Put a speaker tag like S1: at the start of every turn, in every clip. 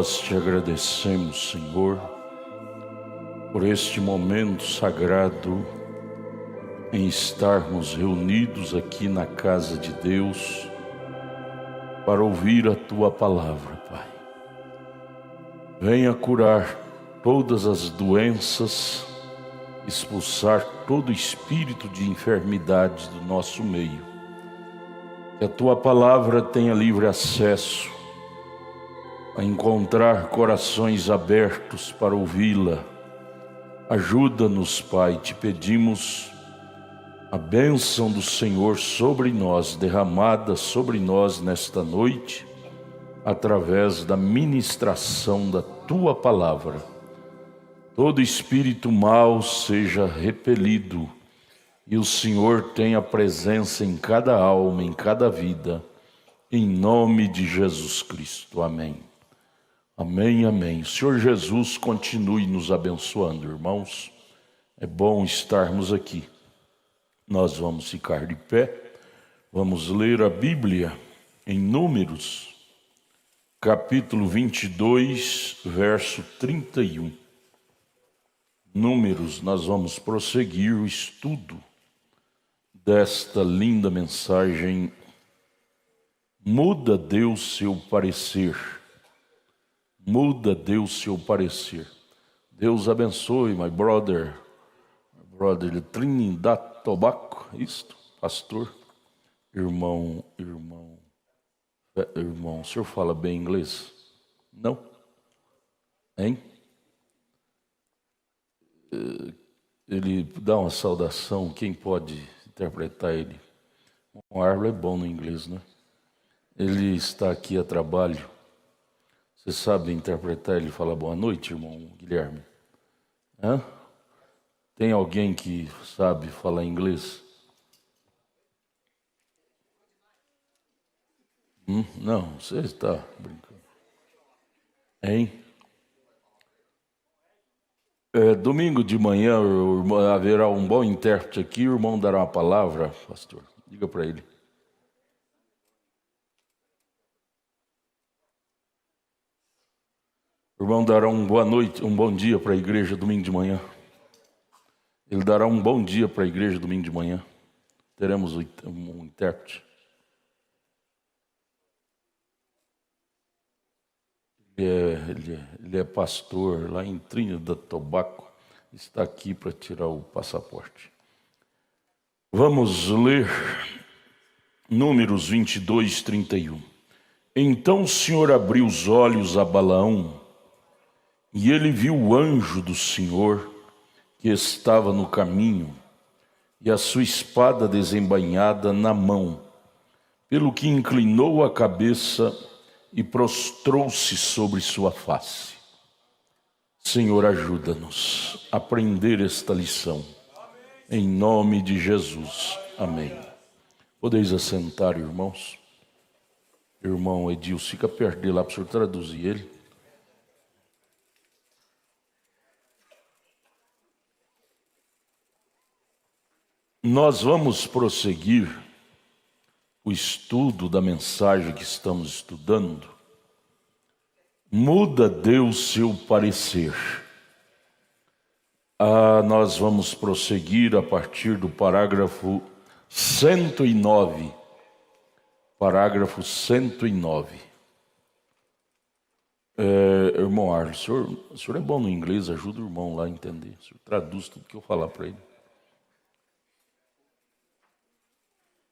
S1: Nós te agradecemos, Senhor, por este momento sagrado em estarmos reunidos aqui na casa de Deus para ouvir a Tua palavra, Pai. Venha curar todas as doenças, expulsar todo espírito de enfermidade do nosso meio. Que a Tua palavra tenha livre acesso a encontrar corações abertos para ouvi-la. Ajuda-nos, Pai, te pedimos a bênção do Senhor sobre nós, derramada sobre nós nesta noite, através da ministração da Tua palavra. Todo espírito mau seja repelido e o Senhor tenha presença em cada alma, em cada vida, em nome de Jesus Cristo. Amém. Amém, amém. O Senhor Jesus continue nos abençoando, irmãos. É bom estarmos aqui. Nós vamos ficar de pé, vamos ler a Bíblia em Números, capítulo 22, verso 31. Números, nós vamos prosseguir o estudo desta linda mensagem. Muda Deus seu parecer. Muda Deus seu parecer. Deus abençoe, my brother de Trinidad Tobago, isto, pastor, irmão, o senhor fala bem inglês? Não? Hein? Ele dá uma saudação, quem pode interpretar ele? O Arlo é bom no inglês, né? Ele está aqui a trabalho. Você sabe interpretar? Ele fala boa noite, irmão Guilherme. Hã? Tem alguém que sabe falar inglês? Não, você está brincando. Hein? Domingo de manhã haverá um bom intérprete aqui, o irmão dará uma palavra, pastor. Diga para ele. O irmão dará uma boa noite, um bom dia para a igreja domingo de manhã. Ele dará um bom dia para a igreja domingo de manhã. Teremos um intérprete. Ele é pastor lá em Trinidad Tobago. Está aqui para tirar o passaporte. Vamos ler Números 22, 31. Então o Senhor abriu os olhos a Balaão, e ele viu o anjo do Senhor que estava no caminho, e a sua espada desembainhada na mão, pelo que inclinou a cabeça e prostrou-se sobre sua face. Senhor, ajuda-nos a aprender esta lição, em nome de Jesus. Amém. Podeis assentar, irmãos. Irmão Edilson, fica perto dele lá para o senhor traduzir ele. Nós vamos prosseguir o estudo da mensagem que estamos estudando. Muda Deus seu parecer. Nós vamos prosseguir a partir do parágrafo 109. Parágrafo 109. Irmão Arlen, o senhor é bom no inglês, ajuda o irmão lá a entender. O senhor traduz tudo que eu falar para ele.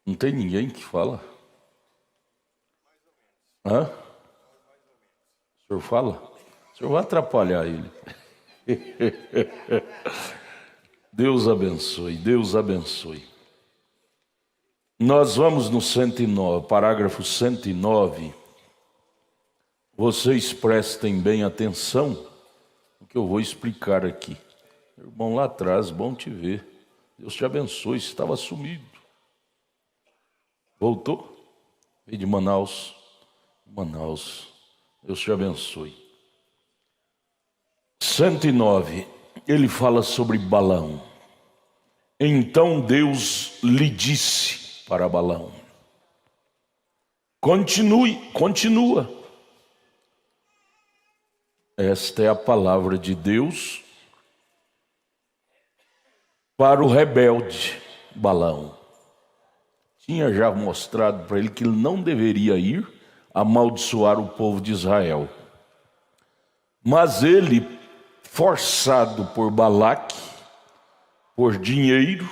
S1: Não tem ninguém que fala? Hã? O senhor fala? O senhor vai atrapalhar ele. Deus abençoe, Deus abençoe. Nós vamos no 109, parágrafo 109. Vocês prestem bem atenção no que eu vou explicar aqui. Irmão lá atrás, bom te ver. Deus te abençoe, você estava sumido. Voltou? Veio de Manaus. Manaus. Deus te abençoe. 109. Ele fala sobre Balaão. Então Deus lhe disse para Balaão: continua. Esta é a palavra de Deus para o rebelde Balaão. Tinha já mostrado para ele que ele não deveria ir amaldiçoar o povo de Israel. Mas ele, forçado por Balaque, por dinheiro,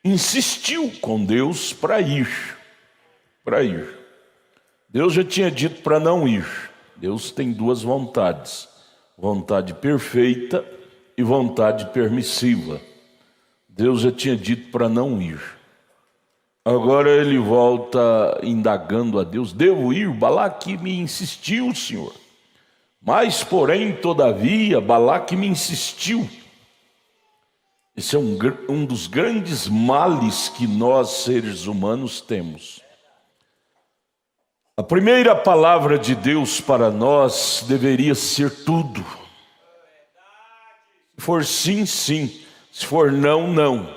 S1: insistiu com Deus para ir. Deus já tinha dito para não ir. Deus tem duas vontades: vontade perfeita e vontade permissiva. Deus já tinha dito para não ir. Agora ele volta indagando a Deus: devo ir? Balaque me insistiu, Senhor. Mas, porém, todavia, Balaque me insistiu. Esse é um dos grandes males que nós, seres humanos, temos. A primeira palavra de Deus para nós deveria ser tudo. Se for sim, sim. Se for não, não.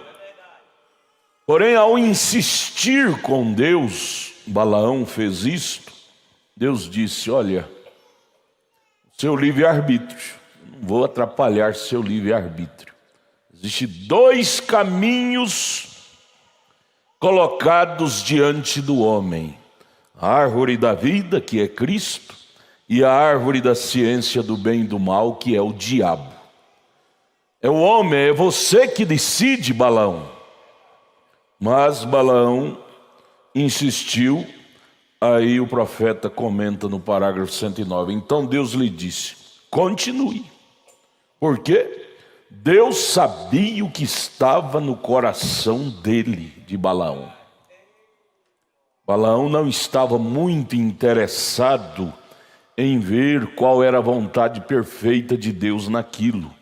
S1: Porém, ao insistir com Deus, Balaão fez isto. Deus disse: olha, seu livre-arbítrio, não vou atrapalhar seu livre-arbítrio. Existem dois caminhos colocados diante do homem: a árvore da vida, que é Cristo, e a árvore da ciência do bem e do mal, que é o diabo. É o homem, é você que decide, Balaão. Mas Balaão insistiu. Aí o profeta comenta no parágrafo 109. Então Deus lhe disse: continue. Por quê? Deus sabia o que estava no coração dele, de Balaão. Balaão não estava muito interessado em ver qual era a vontade perfeita de Deus naquilo.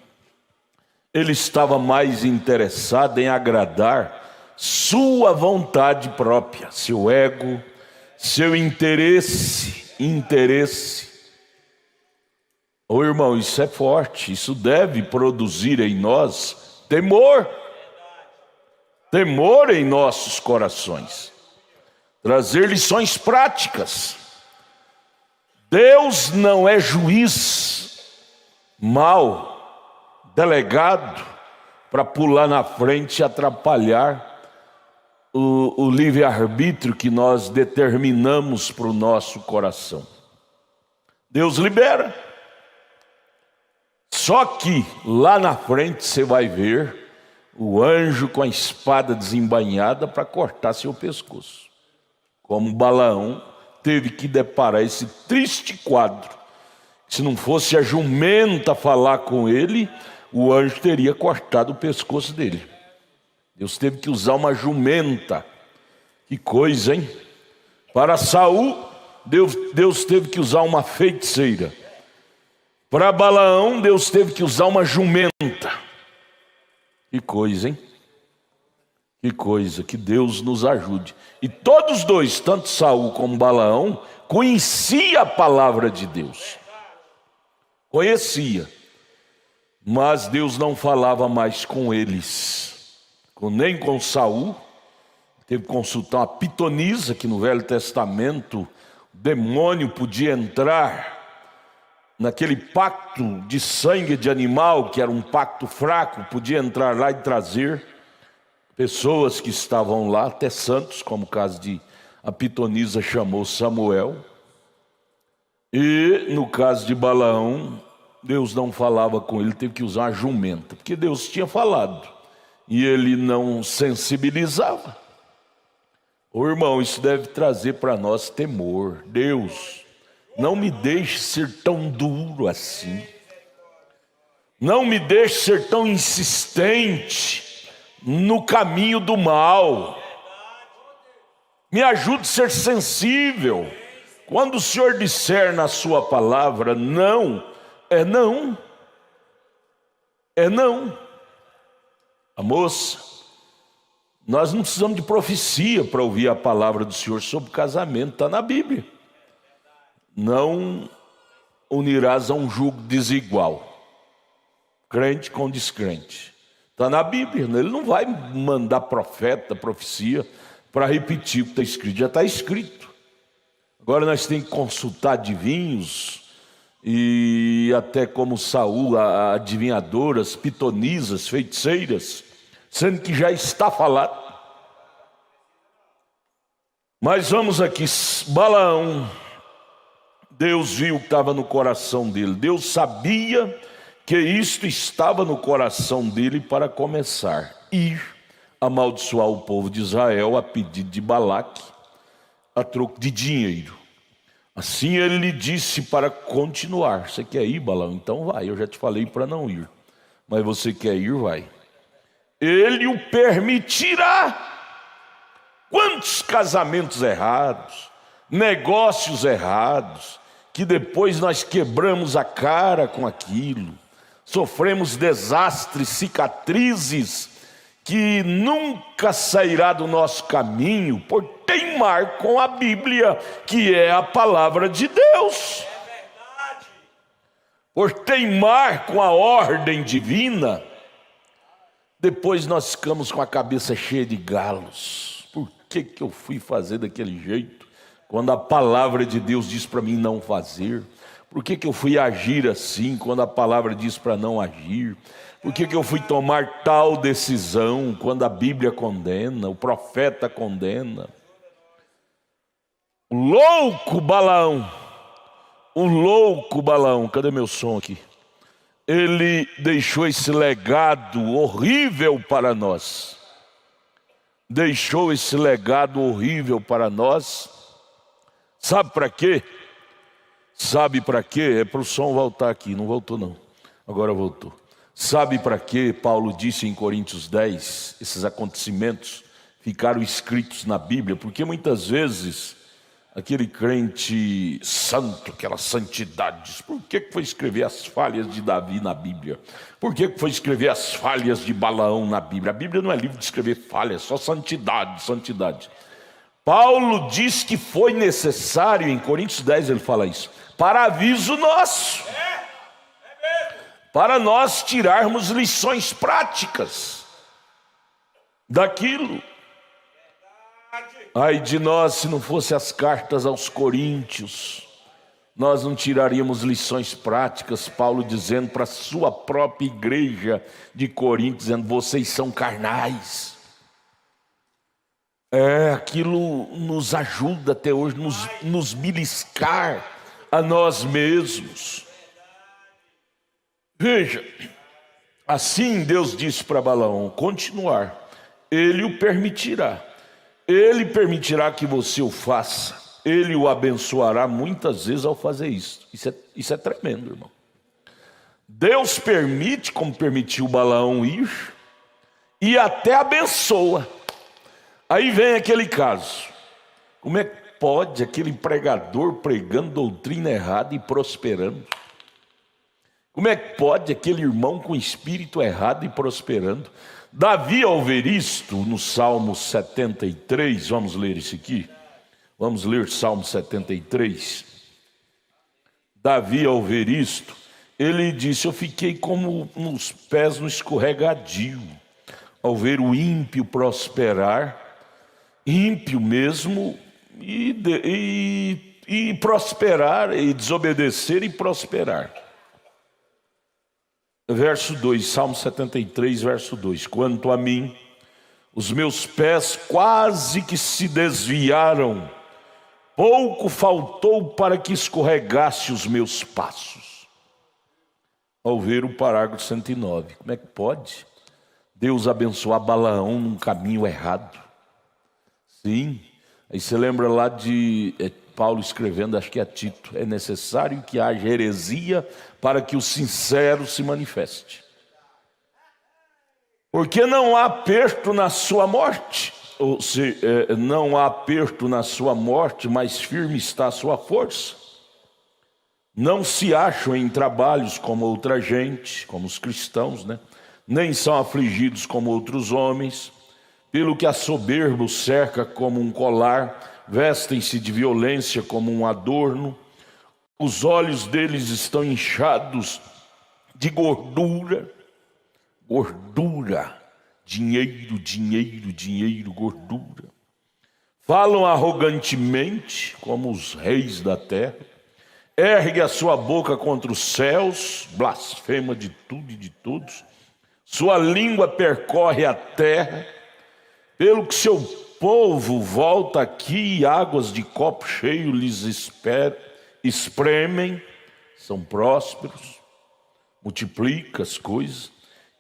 S1: Ele estava mais interessado em agradar sua vontade própria, seu ego, seu interesse. Ô irmão, isso é forte, isso deve produzir em nós temor. Temor em nossos corações. Trazer lições práticas. Deus não é juiz mau, delegado para pular na frente e atrapalhar o livre-arbítrio que nós determinamos para o nosso coração. Deus libera. Só que lá na frente você vai ver o anjo com a espada desembainhada para cortar seu pescoço. Como Balaão teve que deparar esse triste quadro. Se não fosse a jumenta falar com ele, o anjo teria cortado o pescoço dele. Deus teve que usar uma jumenta. Que coisa, hein? Para Saul, Deus teve que usar uma feiticeira. Para Balaão, Deus teve que usar uma jumenta. Que coisa, hein? Que coisa, que Deus nos ajude. E todos dois, tanto Saul como Balaão, conhecia a palavra de Deus. Conhecia. Mas Deus não falava mais com eles, nem com Saul. Teve que consultar uma pitonisa, que no Velho Testamento o demônio podia entrar naquele pacto de sangue de animal, que era um pacto fraco, podia entrar lá e trazer pessoas que estavam lá, até santos, como o caso de a pitonisa chamou Samuel. E no caso de Balaão, Deus não falava com ele, teve que usar uma jumenta, porque Deus tinha falado e ele não sensibilizava. Ô irmão, isso deve trazer para nós temor. Deus, não me deixe ser tão duro assim. Não me deixe ser tão insistente no caminho do mal. Me ajude a ser sensível. Quando o Senhor disser na sua palavra não, é não. É não. A moça, nós não precisamos de profecia para ouvir a palavra do Senhor sobre casamento, está na Bíblia. Não unirás a um jugo desigual, crente com descrente. Está na Bíblia, ele não vai mandar profeta, profecia, para repetir o que está escrito, já está escrito. Agora nós temos que consultar adivinhos e e até como Saul, adivinhadoras, pitonisas, feiticeiras, sendo que já está falado. Mas vamos aqui, Balaão, Deus viu que estava no coração dele, Deus sabia que isto estava no coração dele para começar, ir amaldiçoar o povo de Israel a pedido de Balaque, a troco de dinheiro. Assim ele lhe disse para continuar. Você quer ir, Balaão? Então vai, eu já te falei para não ir, mas você quer ir, vai. Ele o permitirá. Quantos casamentos errados, negócios errados, que depois nós quebramos a cara com aquilo, sofremos desastres, cicatrizes, que nunca sairá do nosso caminho por teimar com a Bíblia, que é a palavra de Deus. Por teimar com a ordem divina, depois nós ficamos com a cabeça cheia de galos. Por que eu fui fazer daquele jeito, quando a palavra de Deus diz para mim não fazer? Por que eu fui agir assim, quando a palavra diz para não agir? Por que eu fui tomar tal decisão, quando a Bíblia condena, o profeta condena? O louco Balaão, cadê meu som aqui? Ele deixou esse legado horrível para nós. Deixou esse legado horrível para nós. Sabe para quê? Sabe para quê? É para o som voltar aqui. Não voltou não, agora voltou. Sabe para quê? Paulo disse em Coríntios 10, esses acontecimentos ficaram escritos na Bíblia, porque muitas vezes aquele crente santo, aquela santidade, diz: por que foi escrever as falhas de Davi na Bíblia? Por que foi escrever as falhas de Balaão na Bíblia? A Bíblia não é livro de escrever falhas, só santidade, santidade. Paulo diz que foi necessário, em Coríntios 10 ele fala isso, para aviso nosso, para nós tirarmos lições práticas daquilo. Ai de nós, se não fosse as cartas aos Coríntios, nós não tiraríamos lições práticas. Paulo dizendo para a sua própria igreja de Corinto, dizendo: vocês são carnais. Aquilo nos ajuda até hoje, nos beliscar a nós mesmos. Veja, assim Deus disse para Balaão continuar, ele o permitirá. Ele permitirá que você o faça. Ele o abençoará muitas vezes ao fazer isso. Isso é tremendo, irmão. Deus permite, como permitiu Balaão ir, e até abençoa. Aí vem aquele caso. Como é que pode aquele pregador pregando doutrina errada e prosperando? Como é que pode aquele irmão com espírito errado e prosperando? Davi, ao ver isto, no Salmo 73, vamos ler isso aqui? Vamos ler Salmo 73. Davi, ao ver isto, ele disse: eu fiquei como nos pés no escorregadio, ao ver o ímpio prosperar, ímpio mesmo, e prosperar, e desobedecer e prosperar. Verso 2, Salmo 73, verso 2. Quanto a mim, os meus pés quase que se desviaram, pouco faltou para que escorregasse os meus passos. Ao ver o parágrafo 109, como é que pode Deus abençoar Balaão num caminho errado? Sim, aí você lembra lá de Paulo escrevendo, acho que é Tito: é necessário que haja heresia para que o sincero se manifeste. Porque não há aperto na sua morte, ou seja, não há aperto na sua morte, mas firme está a sua força. Não se acham em trabalhos como outra gente, como os cristãos, né? Nem são afligidos como outros homens, pelo que a soberba os cerca como um colar, vestem-se de violência como um adorno, os olhos deles estão inchados de gordura, dinheiro, dinheiro, dinheiro, gordura. Falam arrogantemente como os reis da terra, ergue a sua boca contra os céus, blasfema de tudo e de todos, sua língua percorre a terra, pelo que seu povo volta aqui e águas de copo cheio lhes espremem, são prósperos, multiplica as coisas,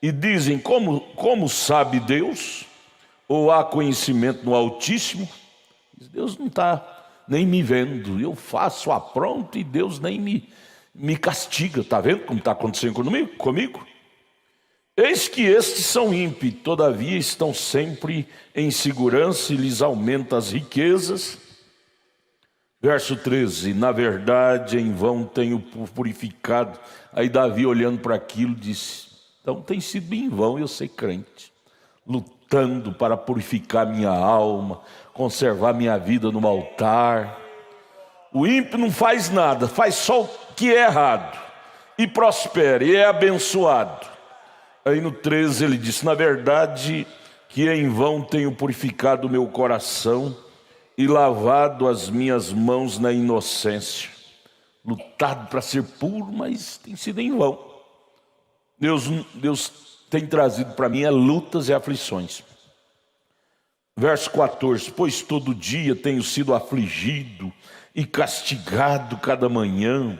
S1: e dizem, como sabe Deus? Ou há conhecimento no Altíssimo? Deus não está nem me vendo, eu faço apronto e Deus nem me castiga. Está vendo como está acontecendo comigo? Eis que estes são ímpios, todavia estão sempre em segurança e lhes aumenta as riquezas. Verso 13, na verdade em vão tenho purificado. Aí Davi olhando para aquilo disse, então tem sido em vão eu ser crente, lutando para purificar minha alma, conservar minha vida no altar. O ímpio não faz nada, faz só o que é errado, e prospera, e é abençoado. Aí no 13 ele disse, na verdade que em vão tenho purificado o meu coração e lavado as minhas mãos na inocência. Lutado para ser puro, mas tem sido em vão. Deus tem trazido para mim lutas e aflições. Verso 14, pois todo dia tenho sido afligido e castigado cada manhã.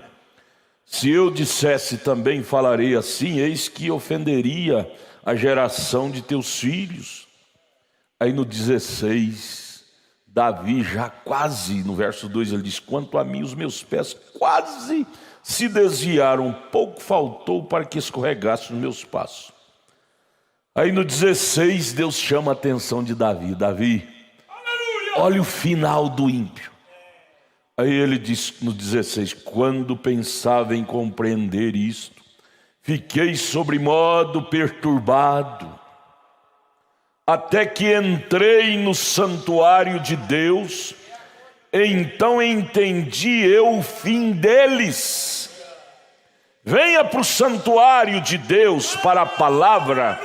S1: Se eu dissesse também falarei assim, eis que ofenderia a geração de teus filhos. Aí no 16, Davi já quase, no verso 2 ele diz, quanto a mim os meus pés quase se desviaram, pouco faltou para que escorregasse os meus passos. Aí no 16 Deus chama a atenção de Davi, Davi, olha o final do ímpio. Aí ele diz no 16, quando pensava em compreender isto, fiquei sobremodo perturbado, até que entrei no santuário de Deus, então entendi eu o fim deles. Venha para o santuário de Deus, para a palavra,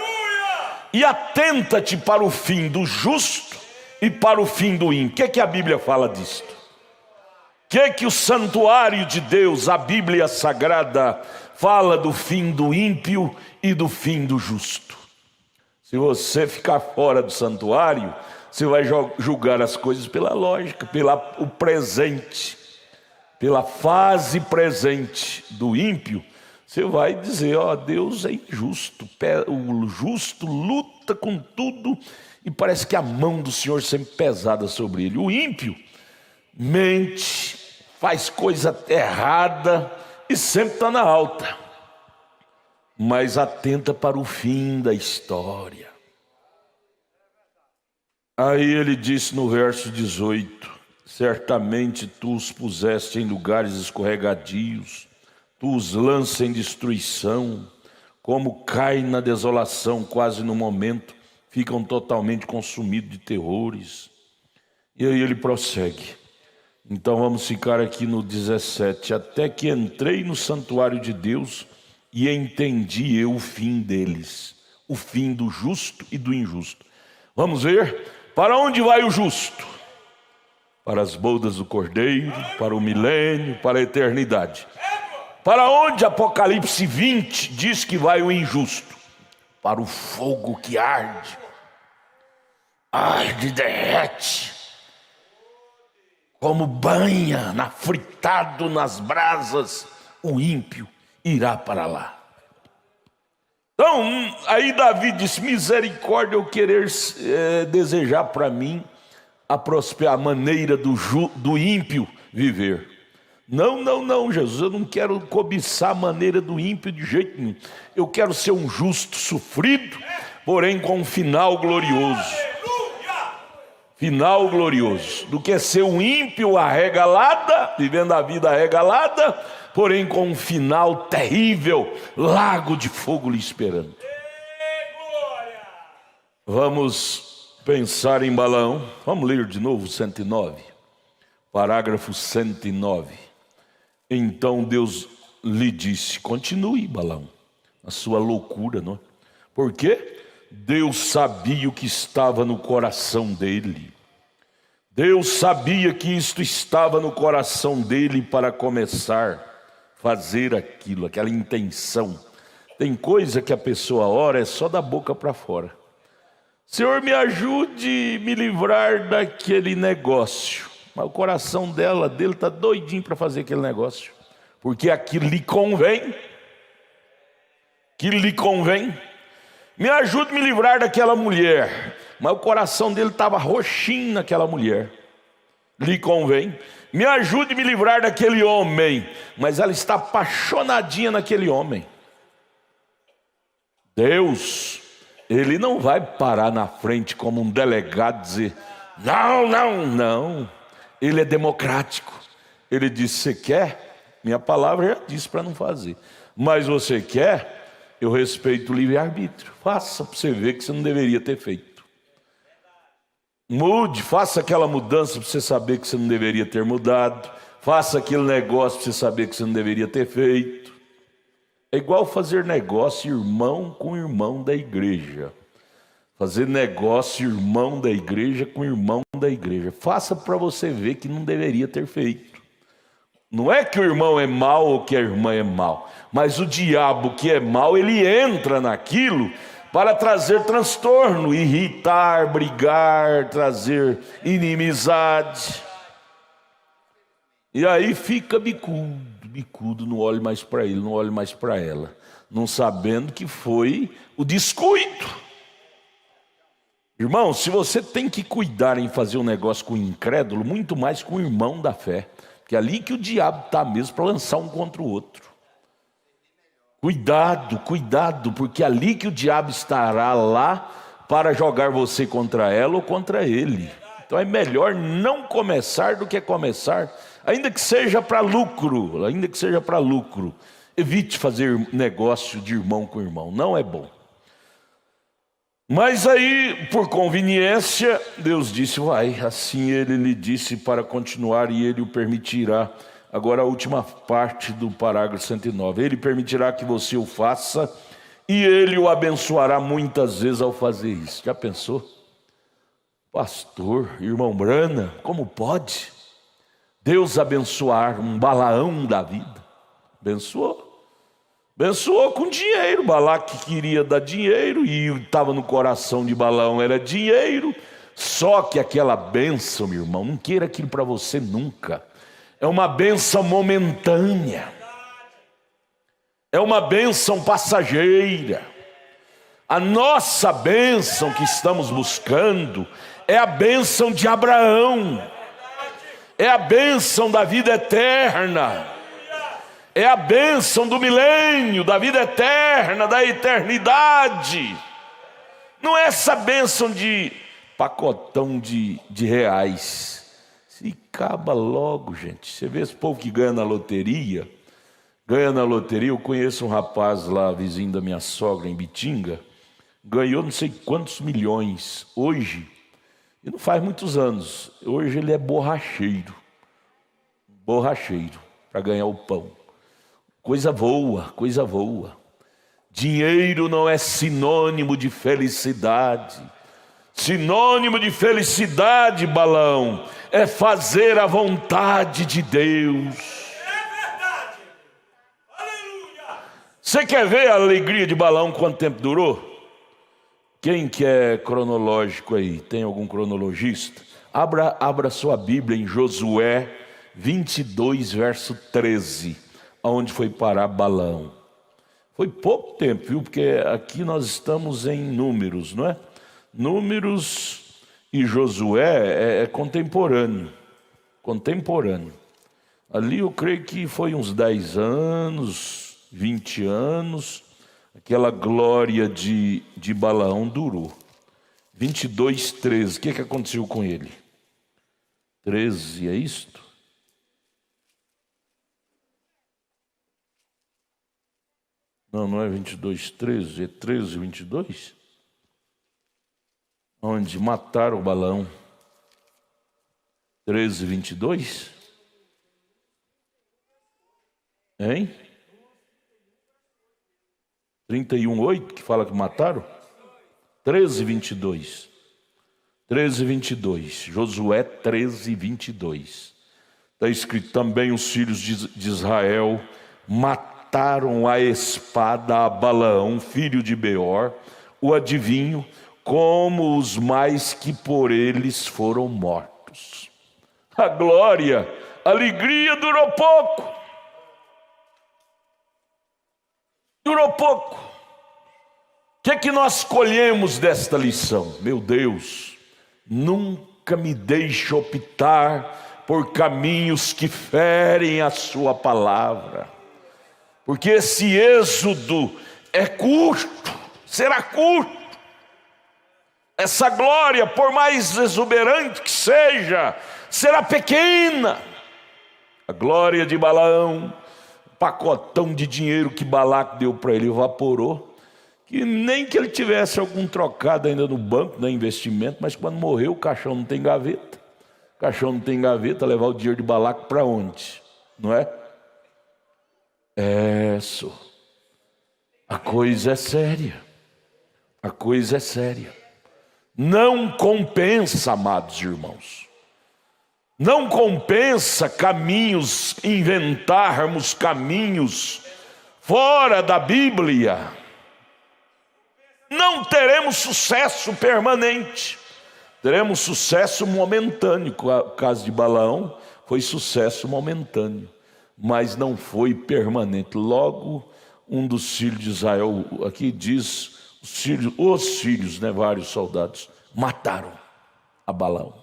S1: e atenta-te para o fim do justo e para o fim do ímpio. O que a Bíblia fala disto? O que o santuário de Deus, a Bíblia Sagrada, fala do fim do ímpio e do fim do justo? Se você ficar fora do santuário, você vai julgar as coisas pela lógica, pelo presente, pela fase presente do ímpio. Você vai dizer, Deus é injusto, o justo luta com tudo e parece que a mão do Senhor sempre pesada sobre ele. O ímpio mente, faz coisa errada e sempre está na alta, mas atenta para o fim da história. Aí ele disse no verso 18, certamente tu os puseste em lugares escorregadios, tu os lanças em destruição, como caem na desolação, quase no momento, ficam totalmente consumidos de terrores. E aí ele prossegue. Então vamos ficar aqui no 17. Até que entrei no santuário de Deus e entendi eu o fim deles, o fim do justo e do injusto. Vamos ver? Para onde vai o justo? Para as bodas do Cordeiro, para o milênio, para a eternidade. Para onde Apocalipse 20 diz que vai o injusto? Para o fogo que arde, derrete, como banha, fritado nas brasas, o ímpio irá para lá. Então, aí Davi disse, misericórdia eu querer desejar para mim a maneira do ímpio viver. Não, Jesus, eu não quero cobiçar a maneira do ímpio de jeito nenhum. Eu quero ser um justo sofrido, porém com um final glorioso. Final glorioso, do que ser um ímpio arregalada, vivendo a vida arregalada, porém com um final terrível, lago de fogo lhe esperando. Vamos pensar em Balaão. Vamos ler de novo 109, parágrafo 109. Então Deus lhe disse, continue Balaão, a sua loucura, não é? Por quê? Deus sabia o que estava no coração dele. Deus sabia que isto estava no coração dele para começar a fazer aquilo, aquela intenção. Tem coisa que a pessoa ora é só da boca para fora. Senhor, me ajude a me livrar daquele negócio. Mas o coração dele está doidinho para fazer aquele negócio. Porque aquilo lhe convém. Aquilo lhe convém. Me ajude a me livrar daquela mulher. Mas o coração dele estava roxinho naquela mulher. Lhe convém. Me ajude a me livrar daquele homem. Mas ela está apaixonadinha naquele homem. Deus, Ele não vai parar na frente como um delegado e dizer, não, não, não. Ele é democrático. Ele disse, você quer? Minha palavra já disse para não fazer. Mas você quer? Eu respeito o livre-arbítrio. Faça para você ver que você não deveria ter feito. Mude, faça aquela mudança para você saber que você não deveria ter mudado. Faça aquele negócio para você saber que você não deveria ter feito. É igual fazer negócio irmão com irmão da igreja. Fazer negócio irmão da igreja com irmão da igreja. Faça para você ver que não deveria ter feito. Não é que o irmão é mau ou que a irmã é mau, mas o diabo que é mau, ele entra naquilo para trazer transtorno, irritar, brigar, trazer inimizade. E aí fica bicudo, não olhe mais para ele, não olhe mais para ela, não sabendo que foi o descuido. Irmão, se você tem que cuidar em fazer um negócio com o incrédulo, muito mais com o irmão da fé, porque é ali que o diabo está mesmo para lançar um contra o outro. Cuidado, cuidado, porque é ali que o diabo estará lá para jogar você contra ela ou contra ele. Então é melhor não começar do que começar, ainda que seja para lucro, ainda que seja para lucro. Evite fazer negócio de irmão com irmão, não é bom. Mas aí, por conveniência, Deus disse, vai. Assim ele lhe disse para continuar e ele o permitirá. Agora a última parte do parágrafo 109. Ele permitirá que você o faça e ele o abençoará muitas vezes ao fazer isso. Já pensou? Pastor, irmão Brana, como pode Deus abençoar um Balaão da vida? Abençoou. Abençoou com dinheiro. Balaque queria dar dinheiro e estava no coração de Balaão era dinheiro. Só que aquela bênção, meu irmão, não queira aquilo para você nunca. É uma bênção momentânea. É uma bênção passageira. A nossa bênção que estamos buscando é a bênção de Abraão. É a bênção da vida eterna. É a bênção do milênio, da vida eterna, da eternidade. Não é essa bênção de pacotão de reais. Se acaba logo, gente. Você vê esse povo que ganha na loteria. Eu conheço um rapaz lá, vizinho da minha sogra em Bitinga. Ganhou não sei quantos milhões. Hoje, e não faz muitos anos, hoje ele é borracheiro. Borracheiro, para ganhar o pão. Coisa boa, coisa boa. Dinheiro não é sinônimo de felicidade. Sinônimo de felicidade, Balão, é fazer a vontade de Deus.
S2: É verdade. Aleluia.
S1: Você quer ver a alegria de Balão, quanto tempo durou? Quem que é cronológico aí? Tem algum cronologista? Abra sua Bíblia em Josué 22, verso 13. Aonde foi parar Balaão. Foi pouco tempo, viu? Porque aqui nós estamos em Números, não é? Números e Josué é contemporâneo. Contemporâneo. Ali eu creio que foi uns 10 anos, 20 anos. Aquela glória de Balaão durou. 22, 13. O que aconteceu com ele? 13, é isto? Não é 22, 13, é 13, 22? Onde mataram o Balaão. 13, 22? Hein? 31, 8, que fala que mataram? 13, 22. 13, 22. Josué 13, 22. Está escrito: também os filhos de Israel mataram a espada a Balaão, filho de Beor, o adivinho, como os mais que por eles foram mortos. A glória, a alegria durou pouco. Durou pouco. O que é que nós colhemos desta lição? Meu Deus, nunca me deixe optar por caminhos que ferem a sua palavra, porque esse êxodo é curto, será curto. Essa glória, por mais exuberante que seja, será pequena. A glória de Balaão, pacotão de dinheiro que Balaque deu para ele, evaporou. Que nem que ele tivesse algum trocado ainda no banco, no investimento, mas quando morreu o caixão não tem gaveta. O caixão não tem gaveta, levar o dinheiro de Balaque para onde? Não é? A coisa é séria. A coisa é séria. Não compensa, amados irmãos. Não compensa inventarmos caminhos fora da Bíblia. Não teremos sucesso permanente. Teremos sucesso momentâneo. O caso de Balaão foi sucesso momentâneo, mas não foi permanente. Logo, um dos filhos de Israel, aqui diz, os filhos, né, vários soldados, mataram a Balaão.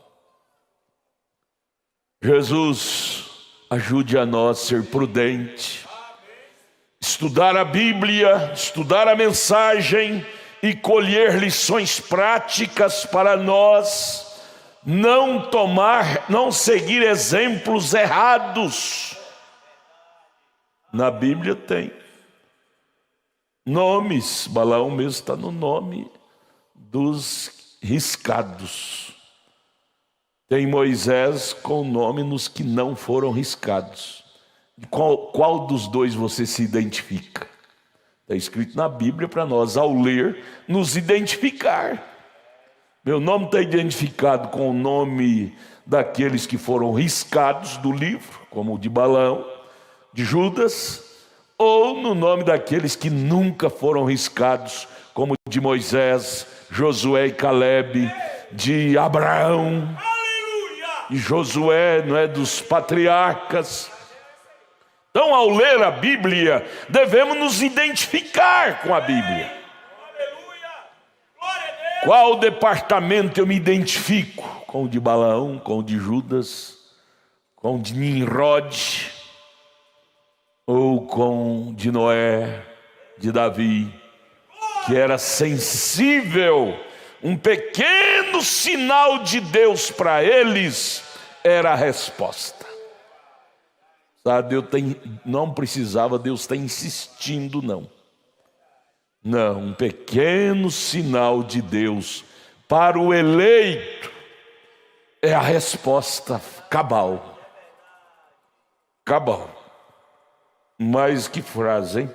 S1: Jesus, ajude a nós a ser prudente, estudar a Bíblia, estudar a mensagem e colher lições práticas para nós não seguir exemplos errados. Na Bíblia tem nomes, Balaão mesmo está no nome dos riscados. Tem Moisés com nome nos que não foram riscados. Qual dos dois você se identifica? Está escrito na Bíblia para nós, ao ler, nos identificar. Meu nome está identificado com o nome daqueles que foram riscados do livro, como o de Balaão, de Judas, ou no nome daqueles que nunca foram riscados, como o de Moisés, Josué e Calebe, de Abraão, e Josué, não é, dos patriarcas. Então, ao ler a Bíblia, devemos nos identificar com a Bíblia. Qual departamento eu me identifico? Com o de Balaão, com o de Judas, com o de Nimrod, ou com o de Noé, de Davi, que era sensível. Um pequeno sinal de Deus para eles era a resposta. Sabe, não precisava, Deus está insistindo, não. Não, um pequeno sinal de Deus para o eleito é a resposta cabal. Cabal. Mas que frase, hein?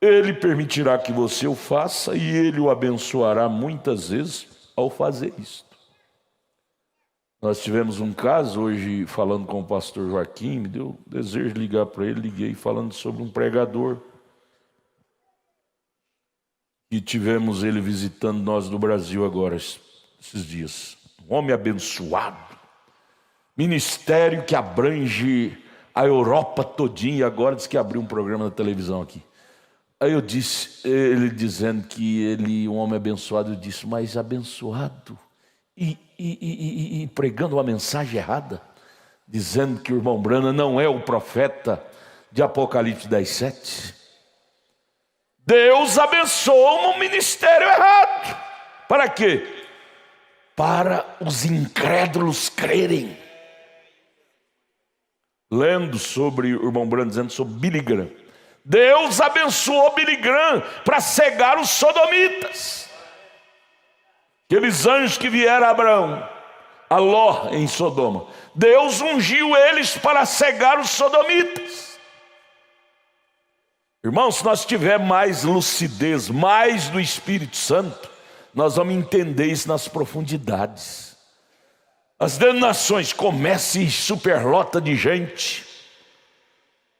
S1: Ele permitirá que você o faça e ele o abençoará muitas vezes ao fazer isto. Nós tivemos um caso hoje, falando com o pastor Joaquim, me deu desejo de ligar para ele, liguei falando sobre um pregador. E tivemos ele visitando nós no Brasil agora, esses dias. Um homem abençoado. Ministério que abrange a Europa todinha, e agora diz que abriu um programa na televisão aqui. Aí eu disse, ele dizendo que ele, um homem abençoado, eu disse, mas abençoado e pregando uma mensagem errada, dizendo que o irmão Branham não é o profeta de Apocalipse 10:7. Deus abençoa um ministério errado. Para quê? Para os incrédulos crerem. Lendo sobre o irmão Branham, dizendo sobre Billy Graham. Deus abençoou Billy Graham para cegar os sodomitas. Aqueles anjos que vieram a Abraão, a Ló em Sodoma. Deus ungiu eles para cegar os sodomitas. Irmãos, se nós tivermos mais lucidez, mais do Espírito Santo, nós vamos entender isso nas profundidades. As denominações começam e superlota de gente.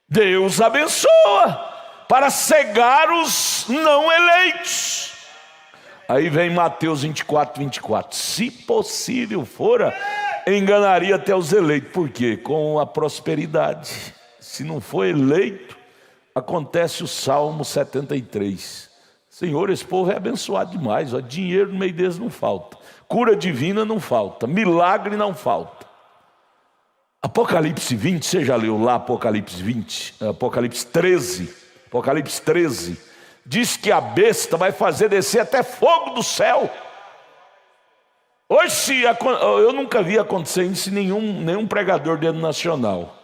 S1: Deus abençoa para cegar os não eleitos. Aí vem Mateus 24. Se possível fora, enganaria até os eleitos. Por quê? Com a prosperidade. Se não for eleito, acontece o Salmo 73. Senhor, esse povo é abençoado demais. Ó, dinheiro no meio deles não falta. Cura divina não falta. Milagre não falta. Apocalipse 20, você já leu lá Apocalipse 20? Apocalipse 13. Apocalipse 13. Diz que a besta vai fazer descer até fogo do céu. Hoje, eu nunca vi acontecer isso em nenhum pregador denominacional.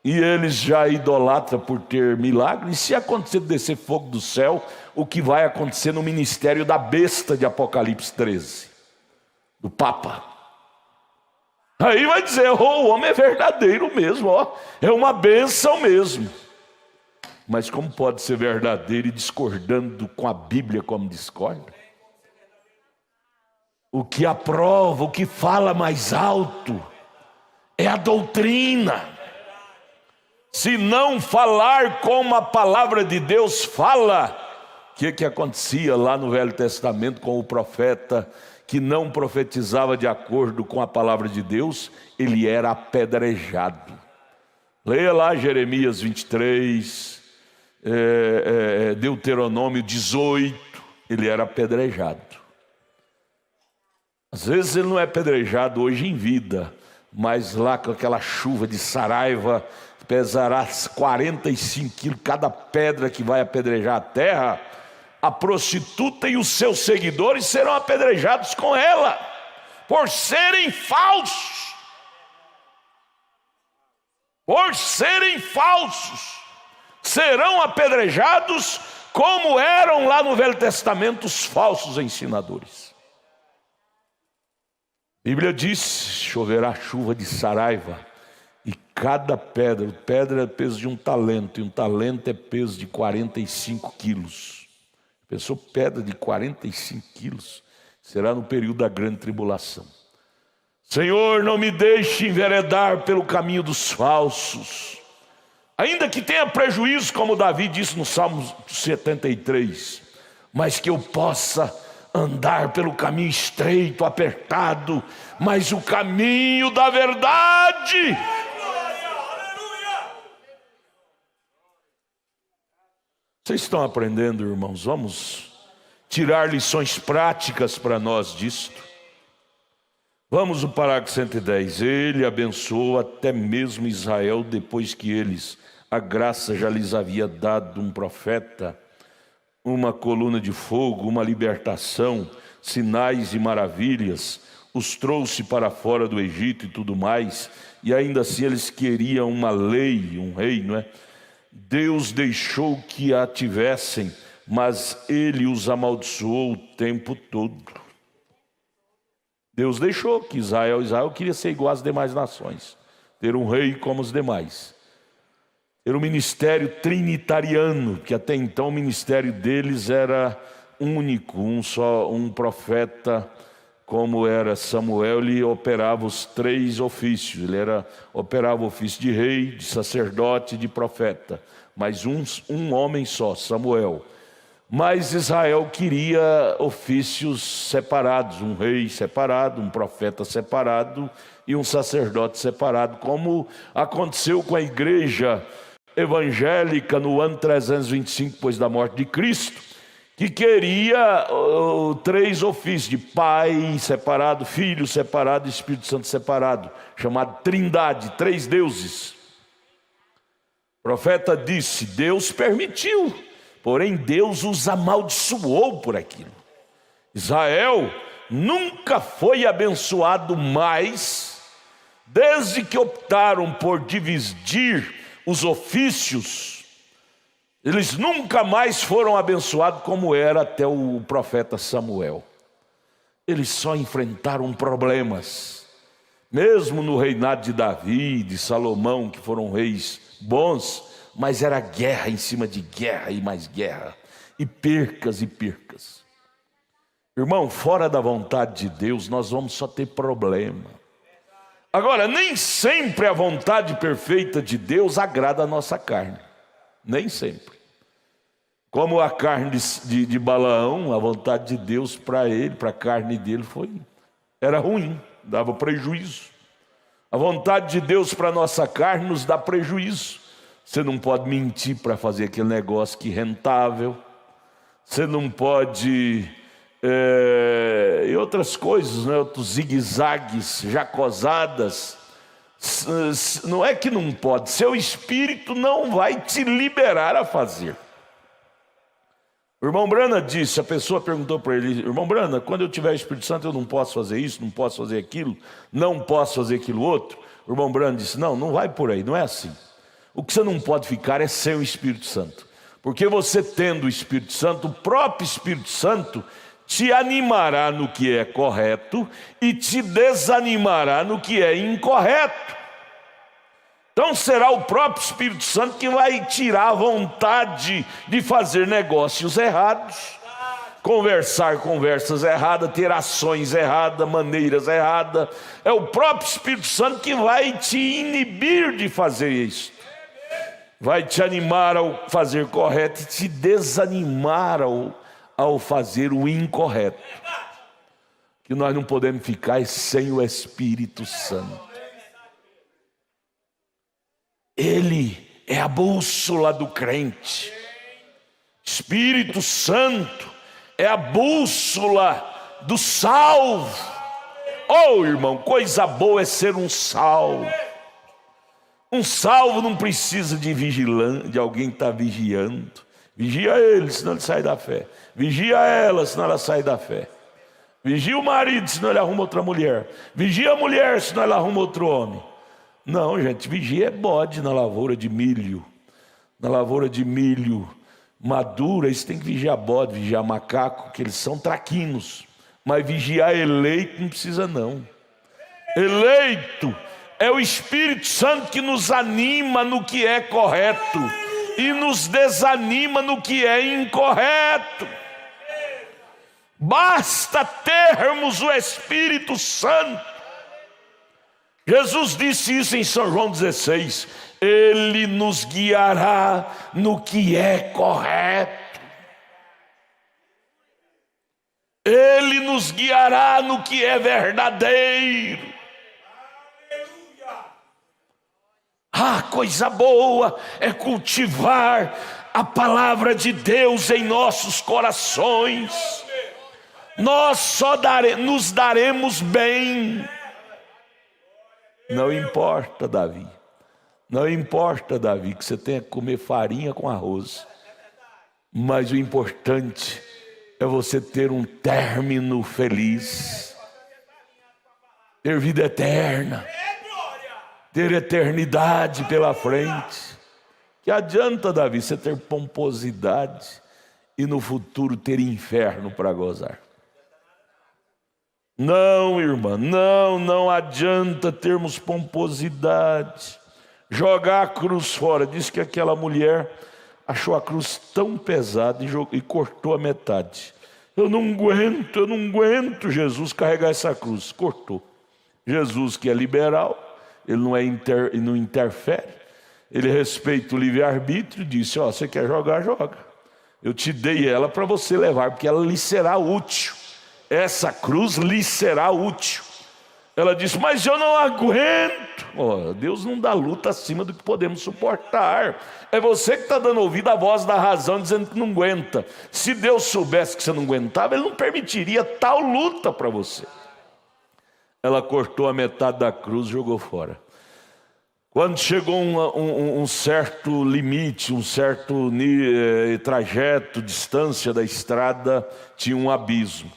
S1: E eles já idolatram por ter milagre. E se acontecer descer fogo do céu, o que vai acontecer no ministério da besta de Apocalipse 13? Do Papa. Aí vai dizer, o homem é verdadeiro mesmo, ó, é uma bênção mesmo. Mas como pode ser verdadeiro e discordando com a Bíblia como discorda? O que aprova, o que fala mais alto é a doutrina. Se não falar como a palavra de Deus fala, o que acontecia lá no Velho Testamento com o profeta que não profetizava de acordo com a palavra de Deus? Ele era apedrejado. Leia lá Jeremias 23, Deuteronômio 18, ele era apedrejado. Às vezes ele não é apedrejado hoje em vida, mas lá com aquela chuva de saraiva, pesará 45 quilos cada pedra que vai apedrejar a terra. A prostituta e os seus seguidores serão apedrejados com ela, por serem falsos. Por serem falsos, serão apedrejados como eram lá no Velho Testamento os falsos ensinadores. A Bíblia diz, choverá chuva de saraiva, e cada pedra é peso de um talento, e um talento é peso de 45 quilos. Pensou, pedra de 45 quilos, será no período da grande tribulação. Senhor, não me deixe enveredar pelo caminho dos falsos, ainda que tenha prejuízo, como Davi disse no Salmo 73, mas que eu possa andar pelo caminho estreito, apertado, mas o caminho da verdade. Vocês estão aprendendo, irmãos? Vamos tirar lições práticas para nós disto. Vamos no parágrafo 110. Ele abençoou até mesmo Israel, depois que eles, a graça já lhes havia dado um profeta, uma coluna de fogo, uma libertação, sinais e maravilhas, os trouxe para fora do Egito e tudo mais, e ainda assim eles queriam uma lei, um rei, não é? Deus deixou que a tivessem, mas ele os amaldiçoou o tempo todo. Deus deixou que Israel queria ser igual às demais nações, ter um rei como os demais. Era um ministério trinitariano, que até então o ministério deles era único, um profeta, como era Samuel, ele operava os 3 ofícios. Ele operava o ofício de rei, de sacerdote e de profeta, mas um homem só, Samuel. Mas Israel queria ofícios separados, um rei separado, um profeta separado e um sacerdote separado, como aconteceu com a igreja evangélica no ano 325 depois da morte de Cristo, que queria 3 ofícios, de Pai separado, Filho separado e Espírito Santo separado, chamado Trindade, 3 deuses. O profeta disse, Deus permitiu, porém Deus os amaldiçoou por aquilo. Israel nunca foi abençoado mais, desde que optaram por dividir os ofícios. Eles nunca mais foram abençoados como era até o profeta Samuel. Eles só enfrentaram problemas. Mesmo no reinado de Davi, de Salomão, que foram reis bons, mas era guerra em cima de guerra e mais guerra, e percas e percas. Irmão, fora da vontade de Deus, nós vamos só ter problema. Agora, nem sempre a vontade perfeita de Deus agrada a nossa carne. Nem sempre. Como a carne de Balaão, a vontade de Deus para ele, para a carne dele era ruim, dava prejuízo. A vontade de Deus para a nossa carne nos dá prejuízo. Você não pode mentir para fazer aquele negócio que é rentável. Você não pode... e outras coisas, né? Outros zigue-zagues, jacosadas. Não é que não pode, seu espírito não vai te liberar a fazer. O irmão Brana disse, a pessoa perguntou para ele: irmão Brana, quando eu tiver o Espírito Santo eu não posso fazer isso, não posso fazer aquilo, não posso fazer aquilo outro? O irmão Brana disse: não vai por aí, não é assim. O que você não pode ficar é sem o Espírito Santo, porque você tendo o Espírito Santo, o próprio Espírito Santo te animará no que é correto e te desanimará no que é incorreto. Então será o próprio Espírito Santo que vai tirar a vontade de fazer negócios errados, conversar conversas erradas, ter ações erradas, maneiras erradas. É o próprio Espírito Santo que vai te inibir de fazer isso. Vai te animar ao fazer correto e te desanimar ao fazer o incorreto. Que nós não podemos ficar sem o Espírito Santo. Ele é a bússola do crente. Espírito Santo é a bússola do salvo. Oh, irmão, coisa boa é ser um salvo. Um salvo não precisa de vigilante, de alguém que está vigiando. Vigia ele, senão ele sai da fé. Vigia ela, senão ela sai da fé. Vigia o marido, senão ele arruma outra mulher. Vigia a mulher, senão ela arruma outro homem. Não, gente, vigia é bode na lavoura de milho. Na lavoura de milho madura, eles têm que vigiar bode, vigiar macaco, que eles são traquinos. Mas vigiar eleito não precisa não. Eleito é o Espírito Santo que nos anima no que é correto e nos desanima no que é incorreto. Basta termos o Espírito Santo. Jesus disse isso em São João 16: Ele nos guiará no que é correto. Ele nos guiará no que é verdadeiro. Ah, coisa boa é cultivar a palavra de Deus em nossos corações. Nós só nos daremos bem. Não importa, Davi. Não importa, Davi, que você tenha que comer farinha com arroz. Mas o importante é você ter um término feliz. Ter vida eterna. Ter eternidade pela frente. Que adianta, Davi, você ter pomposidade e no futuro ter inferno para gozar? Não, irmã, não adianta termos pomposidade, jogar a cruz fora. Diz que aquela mulher achou a cruz tão pesada e cortou a metade. Eu não aguento, Jesus, carregar essa cruz. Cortou. Jesus, que é liberal, ele não interfere, ele respeita o livre-arbítrio, disse: ó, você quer jogar, joga. Eu te dei ela para você levar, porque ela lhe será útil. Essa cruz lhe será útil. Ela disse: mas eu não aguento. Oh, Deus não dá luta acima do que podemos suportar. É você que está dando ouvido à voz da razão, dizendo que não aguenta. Se Deus soubesse que você não aguentava, Ele não permitiria tal luta para você. Ela cortou a metade da cruz e jogou fora. Quando chegou um certo limite, um certo trajeto, distância da estrada, tinha um abismo.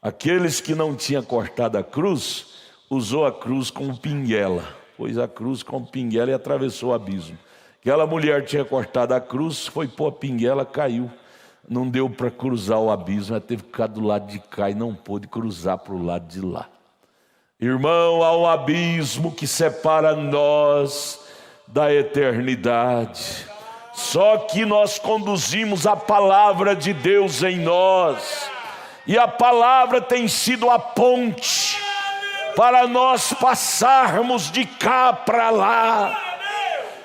S1: Aqueles que não tinham cortado a cruz, usou a cruz como pinguela. Pôs a cruz como pinguela e atravessou o abismo. Aquela mulher tinha cortado a cruz, foi pôr a pinguela, caiu. Não deu para cruzar o abismo, ela teve que ficar do lado de cá e não pôde cruzar para o lado de lá. Irmão, há um abismo que separa nós da eternidade. Só que nós conduzimos a palavra de Deus em nós. E a palavra tem sido a ponte para nós passarmos de cá para lá.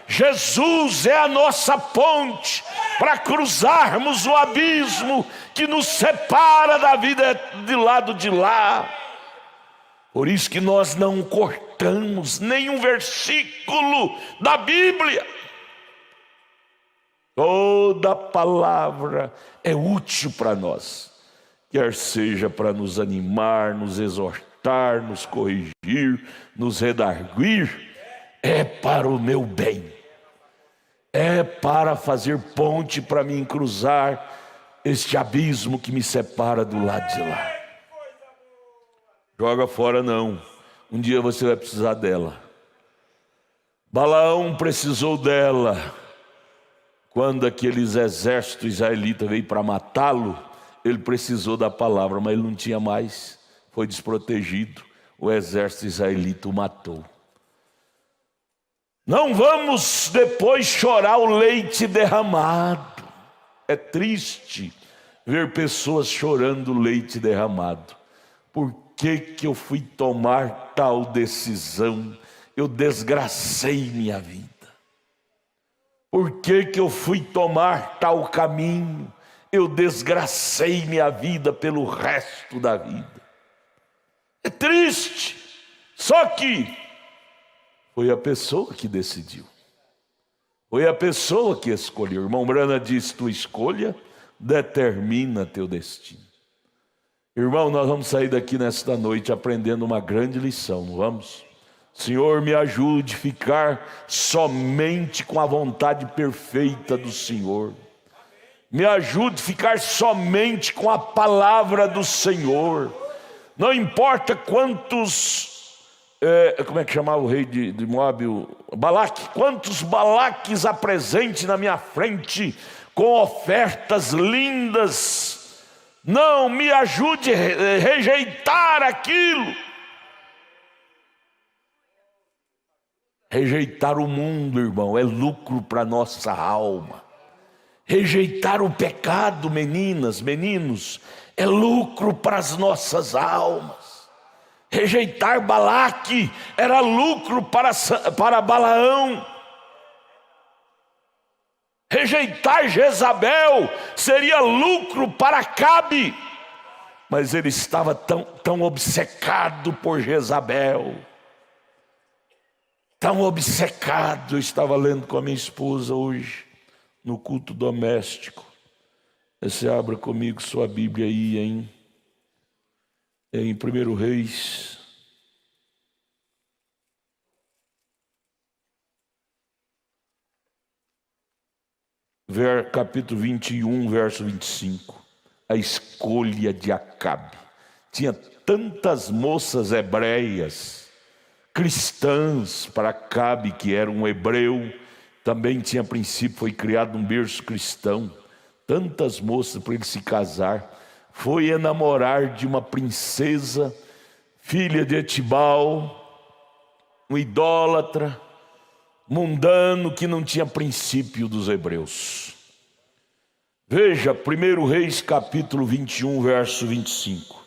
S1: Jesus é a nossa ponte para cruzarmos o abismo que nos separa da vida de lado de lá. Por isso que nós não cortamos nenhum versículo da Bíblia. Toda palavra é útil para nós, quer seja para nos animar, nos exortar, nos corrigir, nos redarguir, é para o meu bem, é para fazer ponte para mim cruzar este abismo que me separa do lado de lá. Joga fora não, um dia você vai precisar dela. Balaão precisou dela. Quando aqueles exércitos israelitas veio para matá-lo, ele precisou da palavra, mas ele não tinha mais, foi desprotegido, o exército israelita o matou. Não vamos depois chorar o leite derramado. É triste ver pessoas chorando leite derramado. Por que eu fui tomar tal decisão? Eu desgracei minha vida. Por que eu fui tomar tal caminho? Eu desgracei minha vida pelo resto da vida. É triste. Só que foi a pessoa que decidiu. Foi a pessoa que escolheu. O irmão Brana diz, tua escolha determina teu destino. Irmão, nós vamos sair daqui nesta noite aprendendo uma grande lição, não vamos? Senhor, me ajude a ficar somente com a vontade perfeita do Senhor. Me ajude a ficar somente com a palavra do Senhor. Não importa quantos, como é que chamava o rei de Moabe? Balaque. Quantos Balaques apresente na minha frente com ofertas lindas. Não, me ajude a rejeitar aquilo. Rejeitar o mundo, irmão, é lucro para nossa alma. Rejeitar o pecado, meninas, meninos, é lucro para as nossas almas. Rejeitar Balaque era lucro para Balaão. Rejeitar Jezabel seria lucro para Acabe. Mas ele estava tão obcecado por Jezabel. Tão obcecado. Eu estava lendo com a minha esposa hoje, no culto doméstico. Você abra comigo sua Bíblia aí, em 1 Reis. Capítulo 21, verso 25. A escolha de Acabe. Tinha tantas moças hebreias, cristãs, para Acabe, que era um hebreu, também tinha a princípio, foi criado um berço cristão, tantas moças para ele se casar, foi enamorar de uma princesa, filha de Etibal, um idólatra, mundano, que não tinha princípio dos hebreus. Veja, 1 Reis capítulo 21, verso 25.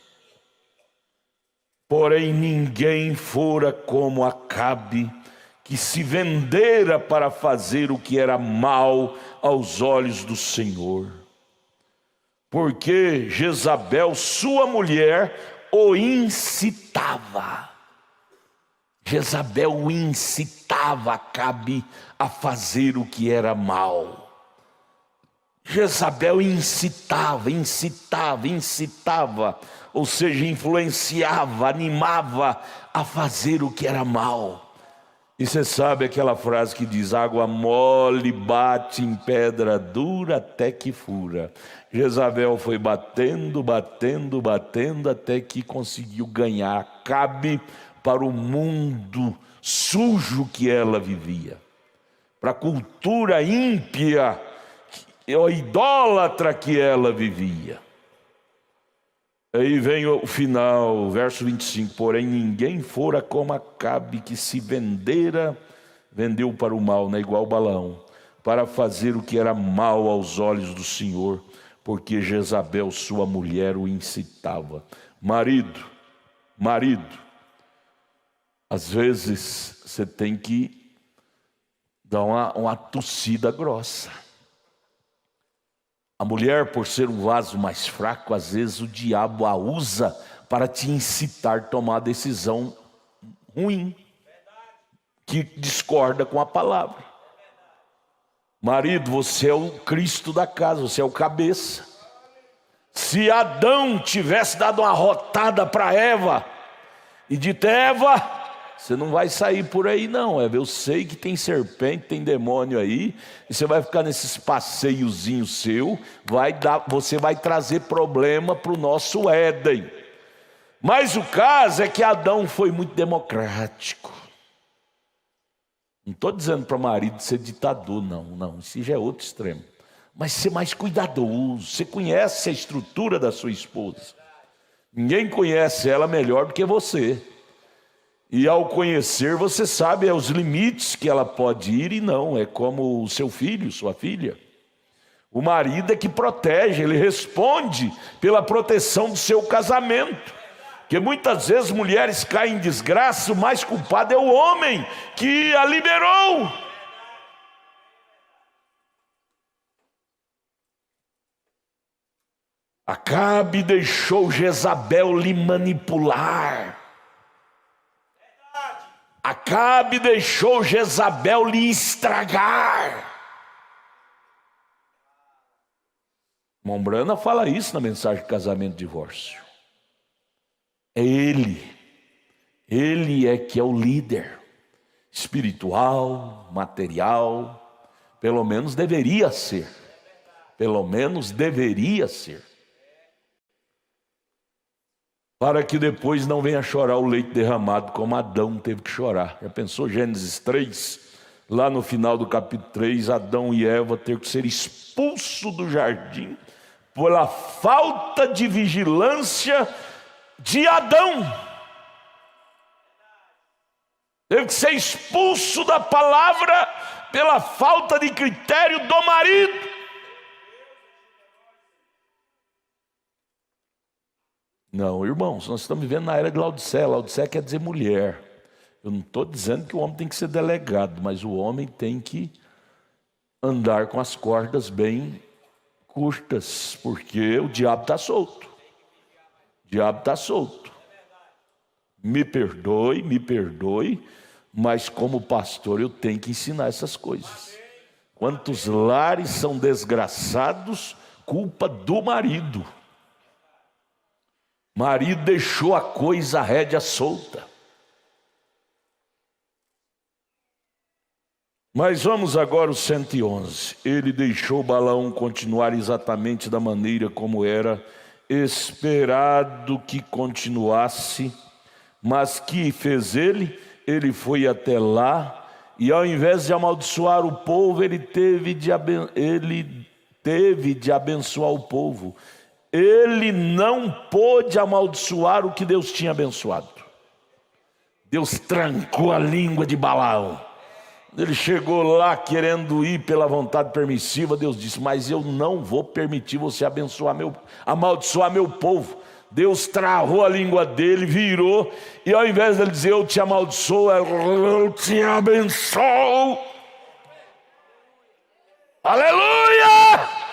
S1: Porém ninguém fora como Acabe, que se vendera para fazer o que era mal aos olhos do Senhor. Porque Jezabel, sua mulher, o incitava. Jezabel o incitava Acabe a fazer o que era mal. Jezabel incitava, ou seja, influenciava, animava a fazer o que era mal. E você sabe aquela frase que diz, água mole bate em pedra dura até que fura. Jezabel foi batendo, até que conseguiu ganhar Acabe para o mundo sujo que ela vivia, para a cultura ímpia, a idólatra que ela vivia. Aí vem o final, verso 25. Porém ninguém fora como Acabe, que se vendeu para o mal, igual Balaão, para fazer o que era mal aos olhos do Senhor, porque Jezabel, sua mulher, o incitava. Marido, às vezes você tem que dar uma tossida grossa. A mulher, por ser um vaso mais fraco, às vezes o diabo a usa para te incitar a tomar decisão ruim, que discorda com a palavra. Marido, você é o Cristo da casa, você é o cabeça. Se Adão tivesse dado uma rotada para Eva e dito: Eva, você não vai sair por aí não, Eva, eu sei que tem serpente, tem demônio aí, e você vai ficar nesses passeiozinhos seu, você vai trazer problema para o nosso Éden. Mas o caso é que Adão foi muito democrático. Não estou dizendo para o marido ser ditador, não, isso já é outro extremo. Mas ser mais cuidadoso. Você conhece a estrutura da sua esposa. Ninguém conhece ela melhor do que você. E ao conhecer, você sabe os limites que ela pode ir e não. É como o seu filho, sua filha. O marido é que protege, ele responde pela proteção do seu casamento. Porque muitas vezes mulheres caem em desgraça, o mais culpado é o homem que a liberou. Acabe deixou Jezabel lhe manipular. Acabe deixou Jezabel lhe estragar. Mombrana fala isso na mensagem de casamento e divórcio. É ele é que é o líder espiritual, material, pelo menos deveria ser. Para que depois não venha chorar o leite derramado como Adão teve que chorar. Já pensou Gênesis 3? Lá no final do capítulo 3, Adão e Eva ter que ser expulsos do jardim pela falta de vigilância de Adão. Teve que ser expulso da palavra pela falta de critério do marido. Não, irmãos, nós estamos vivendo na era de Laodiceia. Laodiceia quer dizer mulher. Eu não estou dizendo que o homem tem que ser delegado, mas o homem tem que andar com as cordas bem curtas, porque o diabo está solto. Me perdoe, mas como pastor eu tenho que ensinar essas coisas. Quantos lares são desgraçados, culpa do marido. Marido deixou a coisa, a rédea solta. Mas vamos agora ao 111. Ele deixou Balaão continuar exatamente da maneira como era esperado que continuasse. Mas que fez ele? Ele foi até lá e ao invés de amaldiçoar o povo, ele teve de abençoar o povo. Ele não pôde amaldiçoar o que Deus tinha abençoado. Deus trancou a língua de Balaão. Ele chegou lá querendo ir pela vontade permissiva. Deus disse: mas eu não vou permitir você amaldiçoar meu povo. Deus travou a língua dele, virou, e ao invés de ele dizer eu te amaldiçoo, eu te abençoo. Aleluia!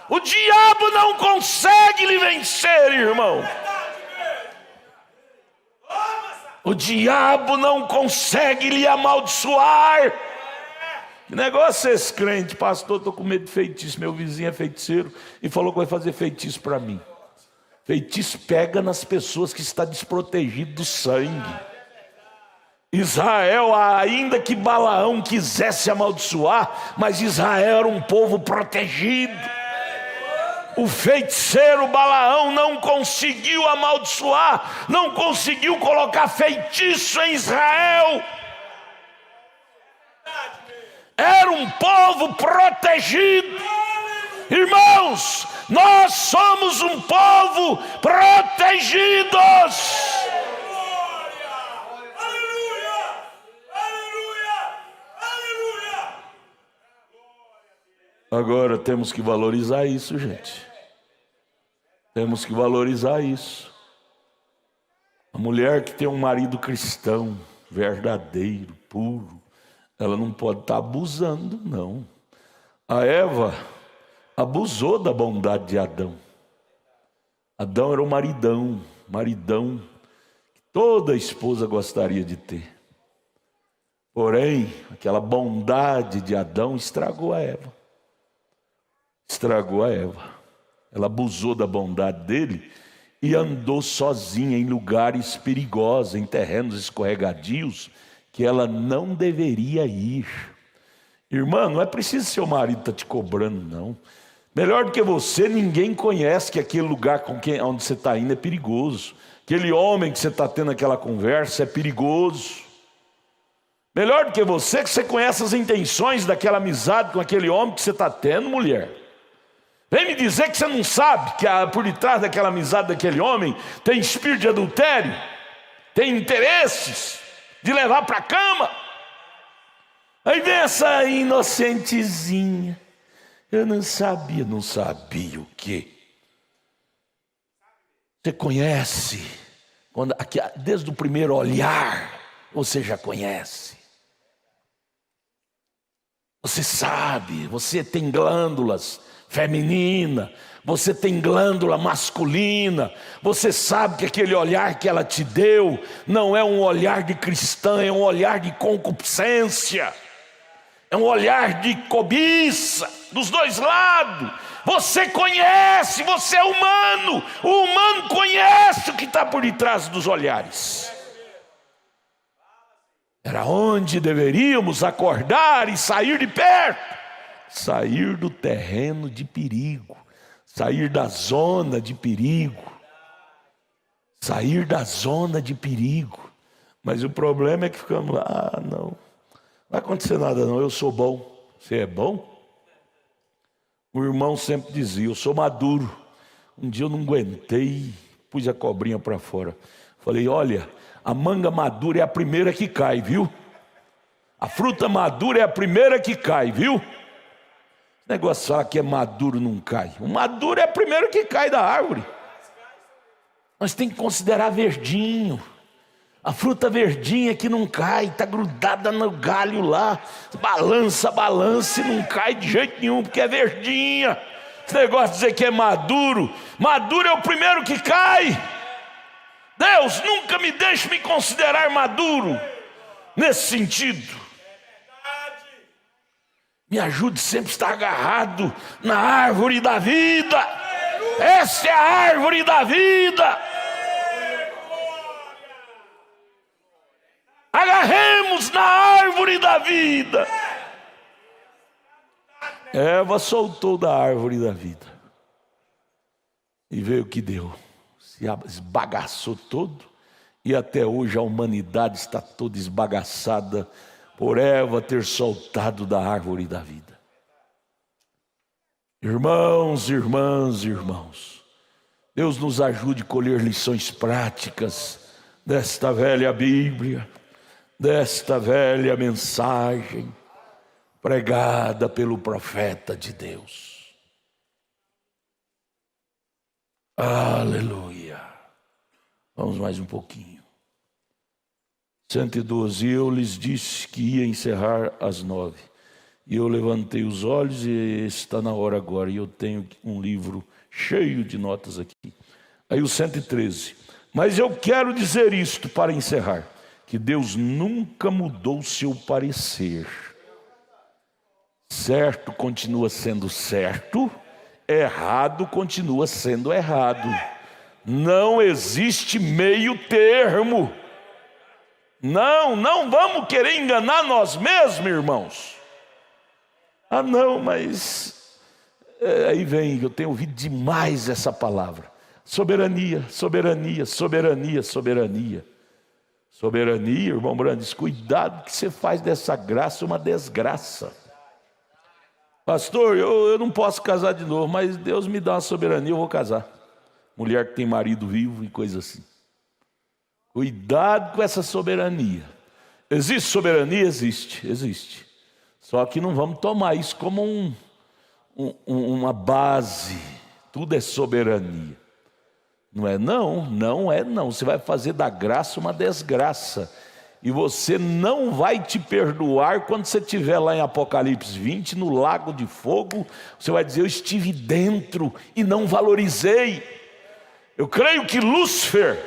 S1: O diabo não consegue lhe vencer, irmão. O diabo não consegue lhe amaldiçoar. Que negócio é esse, crente? Pastor, estou com medo de feitiço. Meu vizinho é feiticeiro e falou que vai fazer feitiço para mim. Feitiço pega nas pessoas que estão desprotegidas do sangue. Israel, ainda que Balaão quisesse amaldiçoar, mas Israel era um povo protegido. O feiticeiro Balaão não conseguiu amaldiçoar, não conseguiu colocar feitiço em Israel. Era um povo protegido. Irmãos, nós somos um povo protegidos. Agora temos que valorizar isso, gente. Temos que valorizar isso. A mulher que tem um marido cristão, verdadeiro, puro, ela não pode estar abusando, não. A Eva abusou da bondade de Adão. Adão era um maridão que toda esposa gostaria de ter. Porém, aquela bondade de Adão estragou a Eva. Estragou a Eva. Ela abusou da bondade dele e andou sozinha em lugares perigosos, em terrenos escorregadios, que ela não deveria ir. Irmã, não é preciso seu marido estar te cobrando, não. Melhor do que você, ninguém conhece que aquele lugar onde você está indo é perigoso. Aquele homem que você está tendo aquela conversa é perigoso. Melhor do que você, que você conhece as intenções daquela amizade com aquele homem que você está tendo, mulher. Vem me dizer que você não sabe que por detrás daquela amizade daquele homem tem espírito de adultério, tem interesses de levar para a cama. Aí vem essa inocentezinha. Eu não sabia o quê? Você conhece, desde o primeiro olhar, você já conhece. Você sabe, você tem glândulas feminina, você tem glândula masculina, você sabe que aquele olhar que ela te deu não é um olhar de cristã, é um olhar de concupiscência, é um olhar de cobiça, dos dois lados. Você conhece, você é humano, o humano conhece o que está por detrás dos olhares. Era onde deveríamos acordar e sair de perto. Sair do terreno de perigo, sair da zona de perigo, sair da zona de perigo. Mas o problema é que ficamos lá, não vai acontecer nada não, eu sou bom. Você é bom? O irmão sempre dizia, eu sou maduro. Um dia eu não aguentei, pus a cobrinha para fora. Falei, olha, a manga madura é a primeira que cai, viu? A fruta madura é a primeira que cai, viu? O negócio fala que é maduro, não cai. O maduro é o primeiro que cai da árvore. Nós temos que considerar verdinho. A fruta verdinha que não cai, está grudada no galho lá. Balança e não cai de jeito nenhum, porque é verdinha. Esse negócio de dizer que é maduro. Maduro é o primeiro que cai. Deus, nunca me deixe me considerar maduro nesse sentido. Me ajude sempre a estar agarrado na árvore da vida. Essa é a árvore da vida. Agarremos na árvore da vida. Eva soltou da árvore da vida. E veio o que deu. Se esbagaçou todo. E até hoje a humanidade está toda esbagaçada por Eva ter soltado da árvore da vida. Irmãos, Deus nos ajude a colher lições práticas desta velha Bíblia, desta velha mensagem pregada pelo profeta de Deus. Aleluia. Vamos mais um pouquinho. 112, eu lhes disse que ia encerrar às 9. E eu levantei os olhos e está na hora agora. E eu tenho um livro cheio de notas aqui. Aí o 113. Mas eu quero dizer isto para encerrar. Que Deus nunca mudou seu parecer. Certo continua sendo certo. Errado continua sendo errado. Não existe meio termo. Não vamos querer enganar nós mesmos, irmãos. Ah não, mas aí vem, eu tenho ouvido demais essa palavra. Soberania, irmão Brandes, cuidado que você faz dessa graça uma desgraça. Pastor, eu não posso casar de novo, mas Deus me dá uma soberania, eu vou casar. Mulher que tem marido vivo e coisa assim. Cuidado com essa soberania. Existe soberania? Existe. Só que não vamos tomar isso como uma base, tudo é soberania. Não é não, não é não. Você vai fazer da graça uma desgraça. E você não vai te perdoar quando você estiver lá em Apocalipse 20, no lago de fogo. Você vai dizer, eu estive dentro e não valorizei. Eu creio que Lúcifer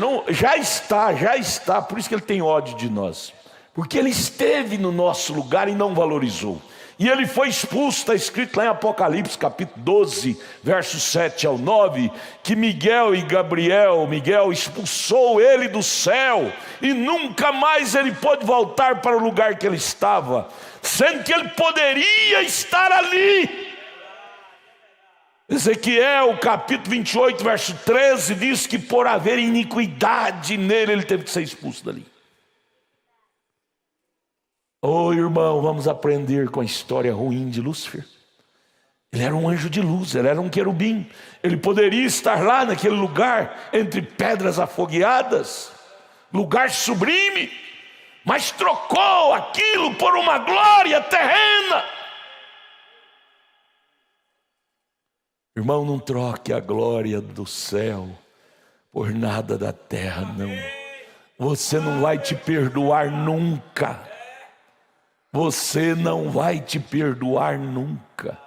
S1: não, já está, por isso que ele tem ódio de nós. Porque ele esteve no nosso lugar e não valorizou. E ele foi expulso, está escrito lá em Apocalipse capítulo 12, versos 7 ao 9, que Miguel expulsou ele do céu, e nunca mais ele pôde voltar para o lugar que ele estava, sendo que ele poderia estar ali. Ezequiel capítulo 28, verso 13, diz que por haver iniquidade nele, ele teve que ser expulso dali. Oh, irmão, vamos aprender com a história ruim de Lúcifer. Ele era um anjo de luz, ele era um querubim. Ele poderia estar lá naquele lugar, entre pedras afogueadas, lugar sublime, mas trocou aquilo por uma glória terrena. Irmão, não troque a glória do céu por nada da terra, não. Você não vai te perdoar nunca. Você não vai te perdoar nunca.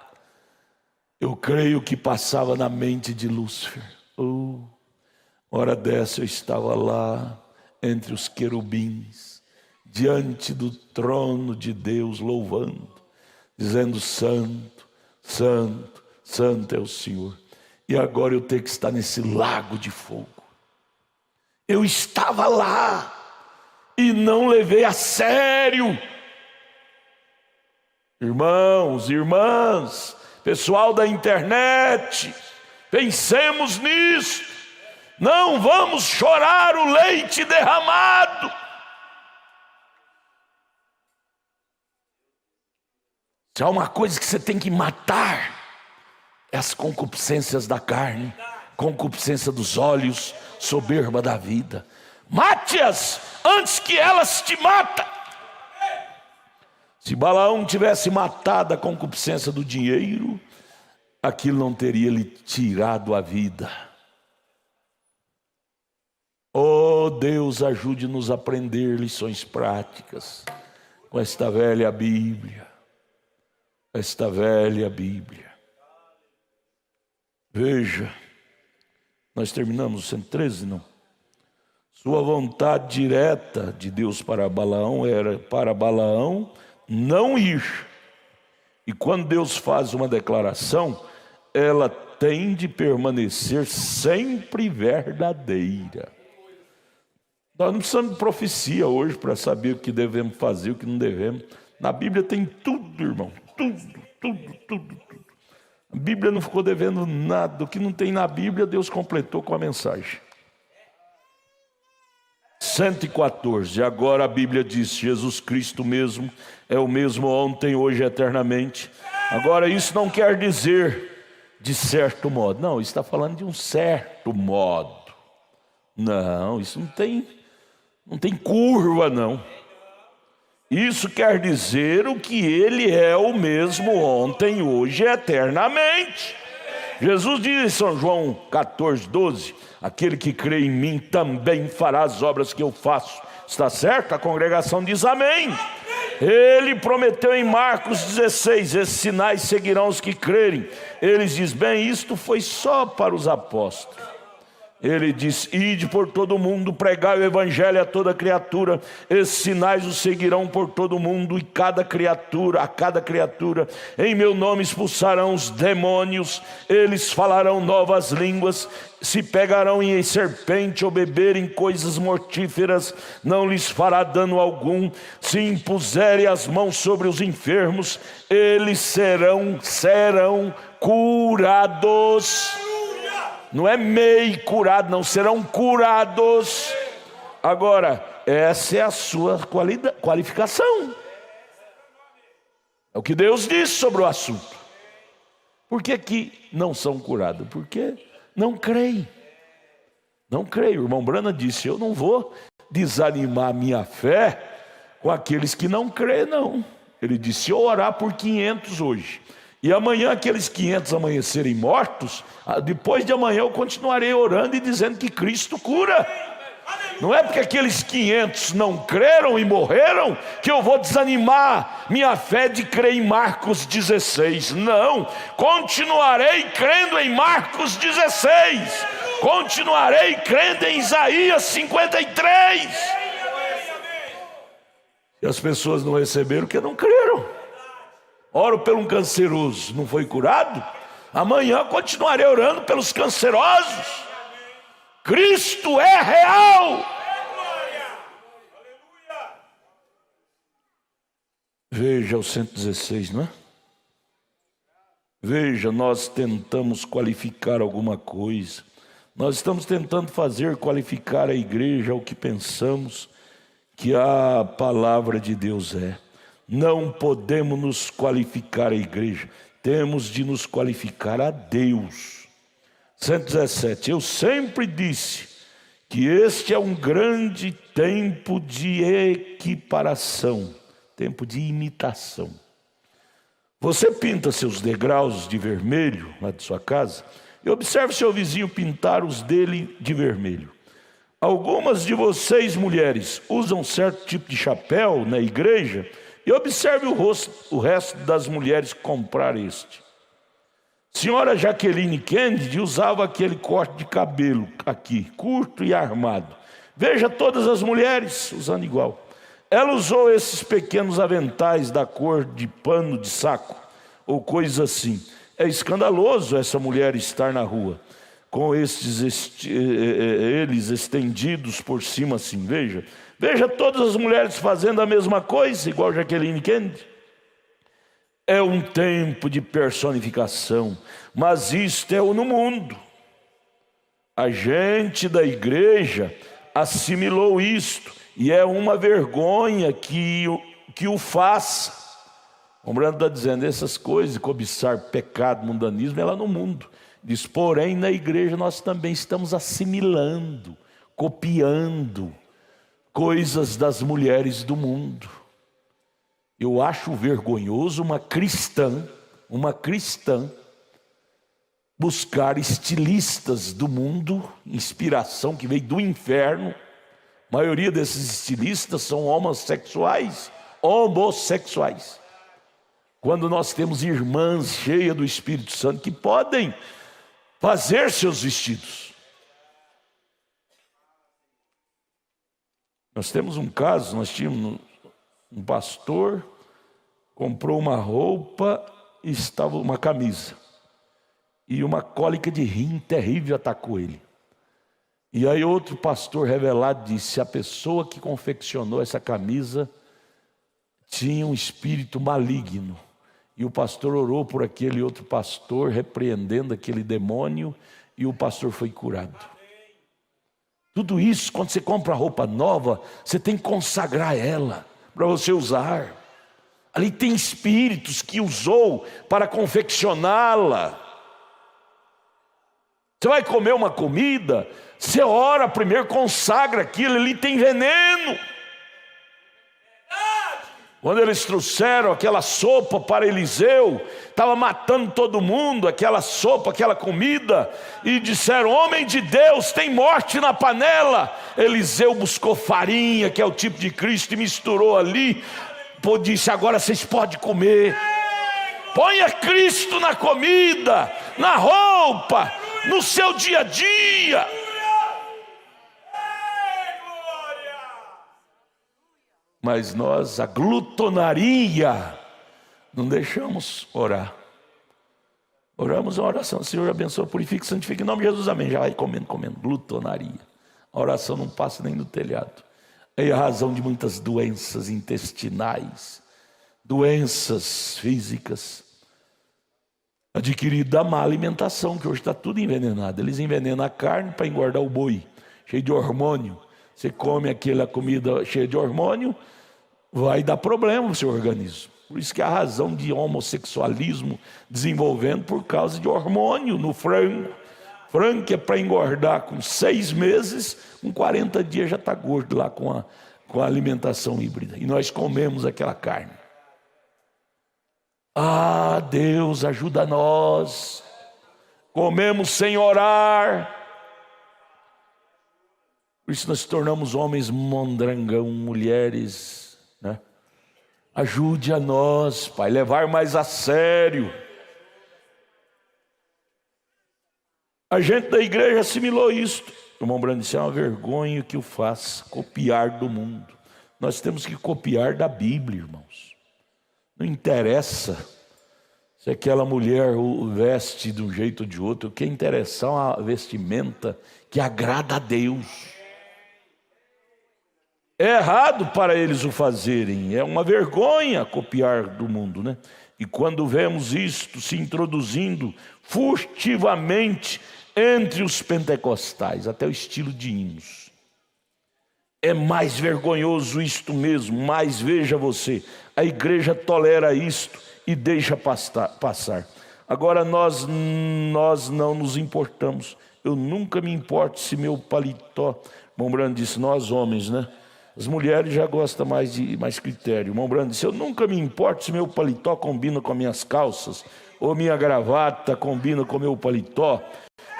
S1: Eu creio que passava na mente de Lúcifer. Hora dessa eu estava lá entre os querubins, diante do trono de Deus, louvando, dizendo: santo, santo, santo é o Senhor. E agora eu tenho que estar nesse lago de fogo. Eu estava lá e não levei a sério. Irmãos, irmãs, pessoal da internet, pensemos nisso. Não vamos chorar o leite derramado. Se há uma coisa que você tem que matar, é as concupiscências da carne, concupiscência dos olhos, soberba da vida. Mate-as antes que elas te matem. Se Balaão tivesse matado a concupiscência do dinheiro, aquilo não teria lhe tirado a vida. Oh Deus, ajude-nos a aprender lições práticas com esta velha Bíblia. Esta velha Bíblia. Veja, nós terminamos o 113, não? Sua vontade direta de Deus para Balaão era para Balaão não ir. E quando Deus faz uma declaração, ela tem de permanecer sempre verdadeira. Nós não precisamos de profecia hoje para saber o que devemos fazer, o que não devemos. Na Bíblia tem tudo, irmão, tudo. A Bíblia não ficou devendo nada. O que não tem na Bíblia, Deus completou com a mensagem. 114, agora a Bíblia diz: Jesus Cristo mesmo é o mesmo ontem, hoje e eternamente. Agora isso não quer dizer de certo modo. Não, isso está falando de um certo modo. Não, isso não tem curva, não. Isso quer dizer o que ele é o mesmo ontem, hoje e eternamente. Jesus diz em São João 14, 12, aquele que crê em mim também fará as obras que eu faço. Está certo? A congregação diz amém. Ele prometeu em Marcos 16, esses sinais seguirão os que crerem. Eles dizem, bem, isto foi só para os apóstolos. Ele diz, ide por todo mundo, pregai o evangelho a toda criatura, esses sinais os seguirão por todo mundo, e a cada criatura, em meu nome expulsarão os demônios, eles falarão novas línguas, se pegarão em serpente ou beberem coisas mortíferas, não lhes fará dano algum, se impuserem as mãos sobre os enfermos, eles serão curados. Não é meio curado, não, serão curados. Agora, essa é a sua qualificação. É o que Deus diz sobre o assunto. Por que não são curados? Porque não creem. Não creem. O irmão Brana disse, eu não vou desanimar a minha fé com aqueles que não creem, não. Ele disse, se eu orar por 500 hoje, E amanhã aqueles 500 amanhecerem mortos, depois de amanhã eu continuarei orando e dizendo que Cristo cura. Não é porque aqueles 500 não creram e morreram que eu vou desanimar minha fé de crer em Marcos 16. Não, continuarei crendo em Marcos 16. Continuarei crendo em Isaías 53. E as pessoas não receberam porque não creram. Oro por um canceroso, não foi curado? Amanhã continuarei orando pelos cancerosos. Cristo é real. Veja o 116, não é? Veja, nós tentamos qualificar alguma coisa. Nós estamos tentando qualificar a igreja ao que pensamos que a palavra de Deus é. Não podemos nos qualificar a igreja. Temos de nos qualificar a Deus. 117, eu sempre disse que este é um grande tempo de equiparação, tempo de imitação. Você pinta seus degraus de vermelho lá de sua casa e observe seu vizinho pintar os dele de vermelho. Algumas de vocês, mulheres, usam certo tipo de chapéu na igreja e observe o resto das mulheres comprar este. Senhora Jaqueline Kennedy usava aquele corte de cabelo aqui, curto e armado. Veja todas as mulheres usando igual. Ela usou esses pequenos aventais da cor de pano de saco, ou coisa assim. É escandaloso essa mulher estar na rua, com eles estendidos por cima assim, Veja todas as mulheres fazendo a mesma coisa, igual Jaqueline Kennedy. É um tempo de personificação, mas isto é o no mundo. A gente da igreja assimilou isto, e é uma vergonha que o faça. O Brando está dizendo, essas coisas, cobiçar, pecado, mundanismo, é lá no mundo. Diz, porém, na igreja nós também estamos assimilando, copiando coisas das mulheres do mundo. Eu acho vergonhoso uma cristã buscar estilistas do mundo, inspiração que veio do inferno. A maioria desses estilistas são homossexuais. Quando nós temos irmãs cheias do Espírito Santo que podem fazer seus vestidos. Nós temos um caso, nós tínhamos um pastor, comprou uma roupa e estava uma camisa. E uma cólica de rim terrível atacou ele. E aí outro pastor revelado disse, a pessoa que confeccionou essa camisa tinha um espírito maligno. E o pastor orou por aquele outro pastor, repreendendo aquele demônio, e o pastor foi curado. Tudo isso, quando você compra roupa nova, você tem que consagrar ela para você usar. Ali tem espíritos que usou para confeccioná-la. Você vai comer uma comida, você ora primeiro, consagra aquilo, ali tem veneno. Quando eles trouxeram aquela sopa para Eliseu, estava matando todo mundo, aquela sopa, aquela comida, e disseram, homem de Deus, tem morte na panela. Eliseu buscou farinha, que é o tipo de Cristo, e misturou ali, disse, agora vocês podem comer. Ponha Cristo na comida, na roupa, no seu dia a dia. Mas nós, a glutonaria, não deixamos orar. Oramos uma oração, Senhor abençoa, purifica, santifica, em nome de Jesus, amém. Já vai comendo, glutonaria. A oração não passa nem no telhado. É a razão de muitas doenças intestinais, doenças físicas, adquiridas da má alimentação, que hoje está tudo envenenado. Eles envenenam a carne para engordar o boi, cheio de hormônio. Você come aquela comida cheia de hormônio, vai dar problema no seu organismo. Por isso que a razão de homossexualismo desenvolvendo por causa de hormônio no frango. Frango que é para engordar com 6 meses, com 40 dias já está gordo lá com a alimentação híbrida. E nós comemos aquela carne. Ah, Deus, ajuda nós. Comemos sem orar. Por isso nós tornamos homens mondrangão, mulheres, né? Ajude a nós, Pai, levar mais a sério. A gente da igreja assimilou isto. O irmão Brando disse, é uma vergonha que o faça, copiar do mundo. Nós temos que copiar da Bíblia, irmãos. Não interessa se aquela mulher o veste de um jeito ou de outro. O que interessa é uma vestimenta que agrada a Deus. É errado para eles o fazerem, é uma vergonha copiar do mundo, né? E quando vemos isto se introduzindo furtivamente entre os pentecostais, até o estilo de hinos, é mais vergonhoso isto mesmo. Mas veja você, a igreja tolera isto e deixa passar. Agora nós não nos importamos. Eu nunca me importo se meu paletó, irmão Brando disse, nós homens, né? As mulheres já gostam mais de mais critério. O irmão Brando disse, eu nunca me importo se meu paletó combina com as minhas calças, ou minha gravata combina com o meu paletó.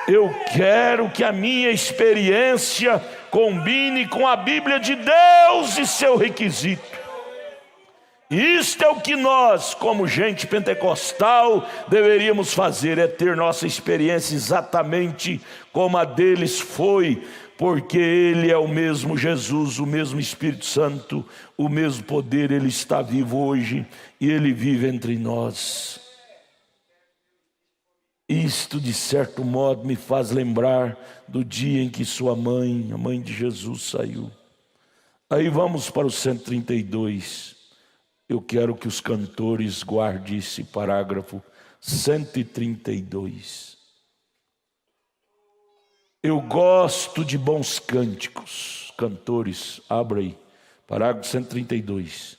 S1: Eu quero que a minha experiência combine com a Bíblia de Deus e seu requisito. Isto é o que nós, como gente pentecostal, deveríamos fazer, é ter nossa experiência exatamente como a deles foi, porque Ele é o mesmo Jesus, o mesmo Espírito Santo, o mesmo poder, Ele está vivo hoje e Ele vive entre nós. Isto, de certo modo, me faz lembrar do dia em que sua mãe, a mãe de Jesus, saiu. Aí vamos para o 132. Eu quero que os cantores guardem esse parágrafo 132. Eu gosto de bons cânticos. Cantores, abra aí, parágrafo 132.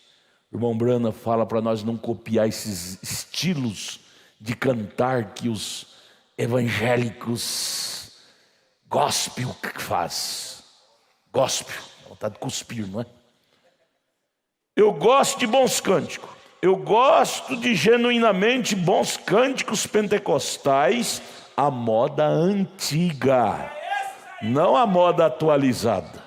S1: O irmão Brana fala para nós não copiar esses estilos de cantar que os evangélicos gospel faz. Gospel, vontade de cuspir, não é? Eu gosto de bons cânticos. Eu gosto de genuinamente bons cânticos pentecostais, a moda antiga, não a moda atualizada.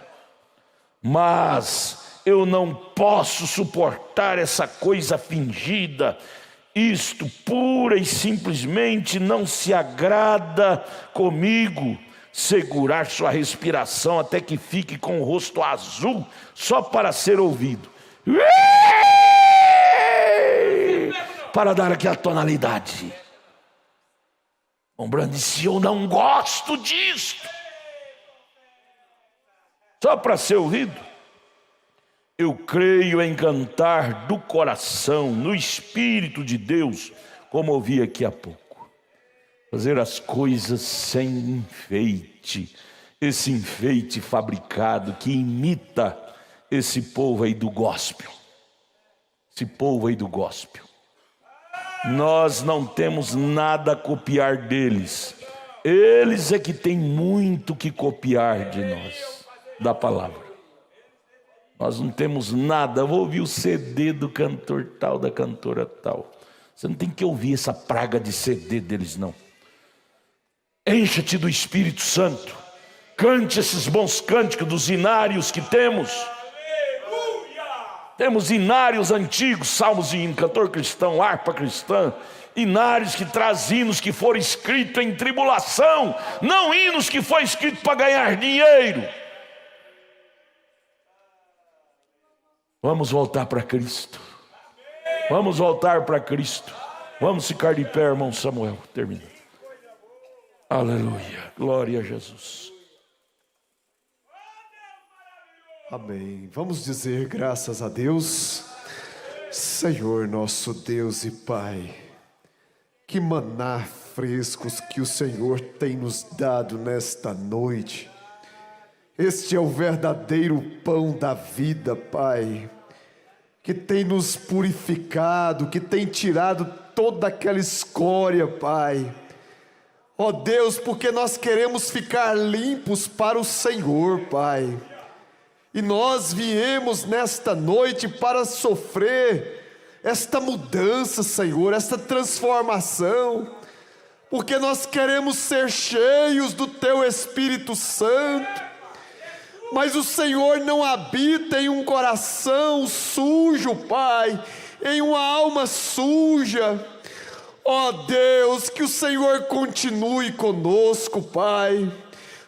S1: Mas eu não posso suportar essa coisa fingida. Isto pura e simplesmente não se agrada comigo. Segurar sua respiração até que fique com o rosto azul só para ser ouvido. Para dar aqui a tonalidade. O Brando disse, eu não gosto disto. Só para ser ouvido. Eu creio em cantar do coração, no Espírito de Deus, como ouvi aqui há pouco. Fazer as coisas sem enfeite. Esse enfeite fabricado que imita esse povo aí do gospel. Esse povo aí do gospel. Nós não temos nada a copiar deles. Eles é que tem muito que copiar de nós, da palavra. Nós não temos nada. Eu vou ouvir o CD do cantor tal, da cantora tal. Você não tem que ouvir essa praga de CD deles, não. Encha-te do Espírito Santo. Cante esses bons cânticos dos hinários que temos. Temos hinários antigos, salmos e hino, cantor cristão, harpa cristã. Hinários que trazem hinos que foram escritos em tribulação. Não hinos que foram escritos para ganhar dinheiro. Vamos voltar para Cristo. Vamos voltar para Cristo. Vamos ficar de pé, irmão Samuel. Termina. Aleluia. Glória a Jesus.
S3: Amém. Vamos dizer graças a Deus. Senhor nosso Deus e Pai, que maná frescos que o Senhor tem nos dado nesta noite. Este é o verdadeiro pão da vida, Pai, que tem nos purificado, que tem tirado toda aquela escória, Pai. Ó Deus, porque nós queremos ficar limpos para o Senhor, Pai. E nós viemos nesta noite para sofrer esta mudança, Senhor, esta transformação, porque nós queremos ser cheios do Teu Espírito Santo, mas o Senhor não habita em um coração sujo, Pai, em uma alma suja. Ó Deus, que o Senhor continue conosco, Pai,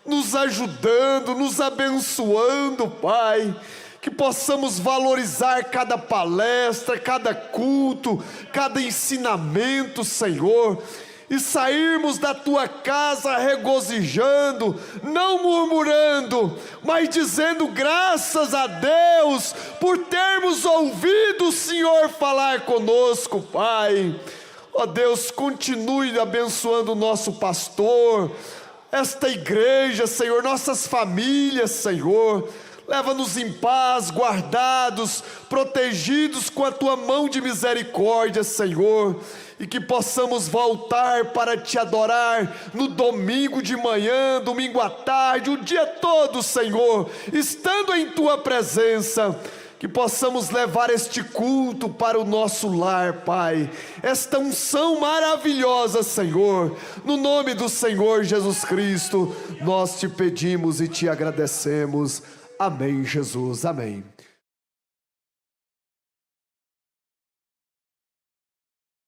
S3: nos ajudando, nos abençoando, Pai, que possamos valorizar cada palestra, cada culto, cada ensinamento, Senhor, e sairmos da Tua casa regozijando, não murmurando, mas dizendo graças a Deus por termos ouvido o Senhor falar conosco, Pai. Ó Deus, continue abençoando o nosso pastor, esta igreja, Senhor, nossas famílias, Senhor. Leva-nos em paz, guardados, protegidos com a Tua mão de misericórdia, Senhor, e que possamos voltar para Te adorar no domingo de manhã, domingo à tarde, o dia todo, Senhor, estando em Tua presença, que possamos levar este culto para o nosso lar, Pai, esta unção maravilhosa, Senhor, no nome do Senhor Jesus Cristo, nós Te pedimos e Te agradecemos. Amém, Jesus, amém.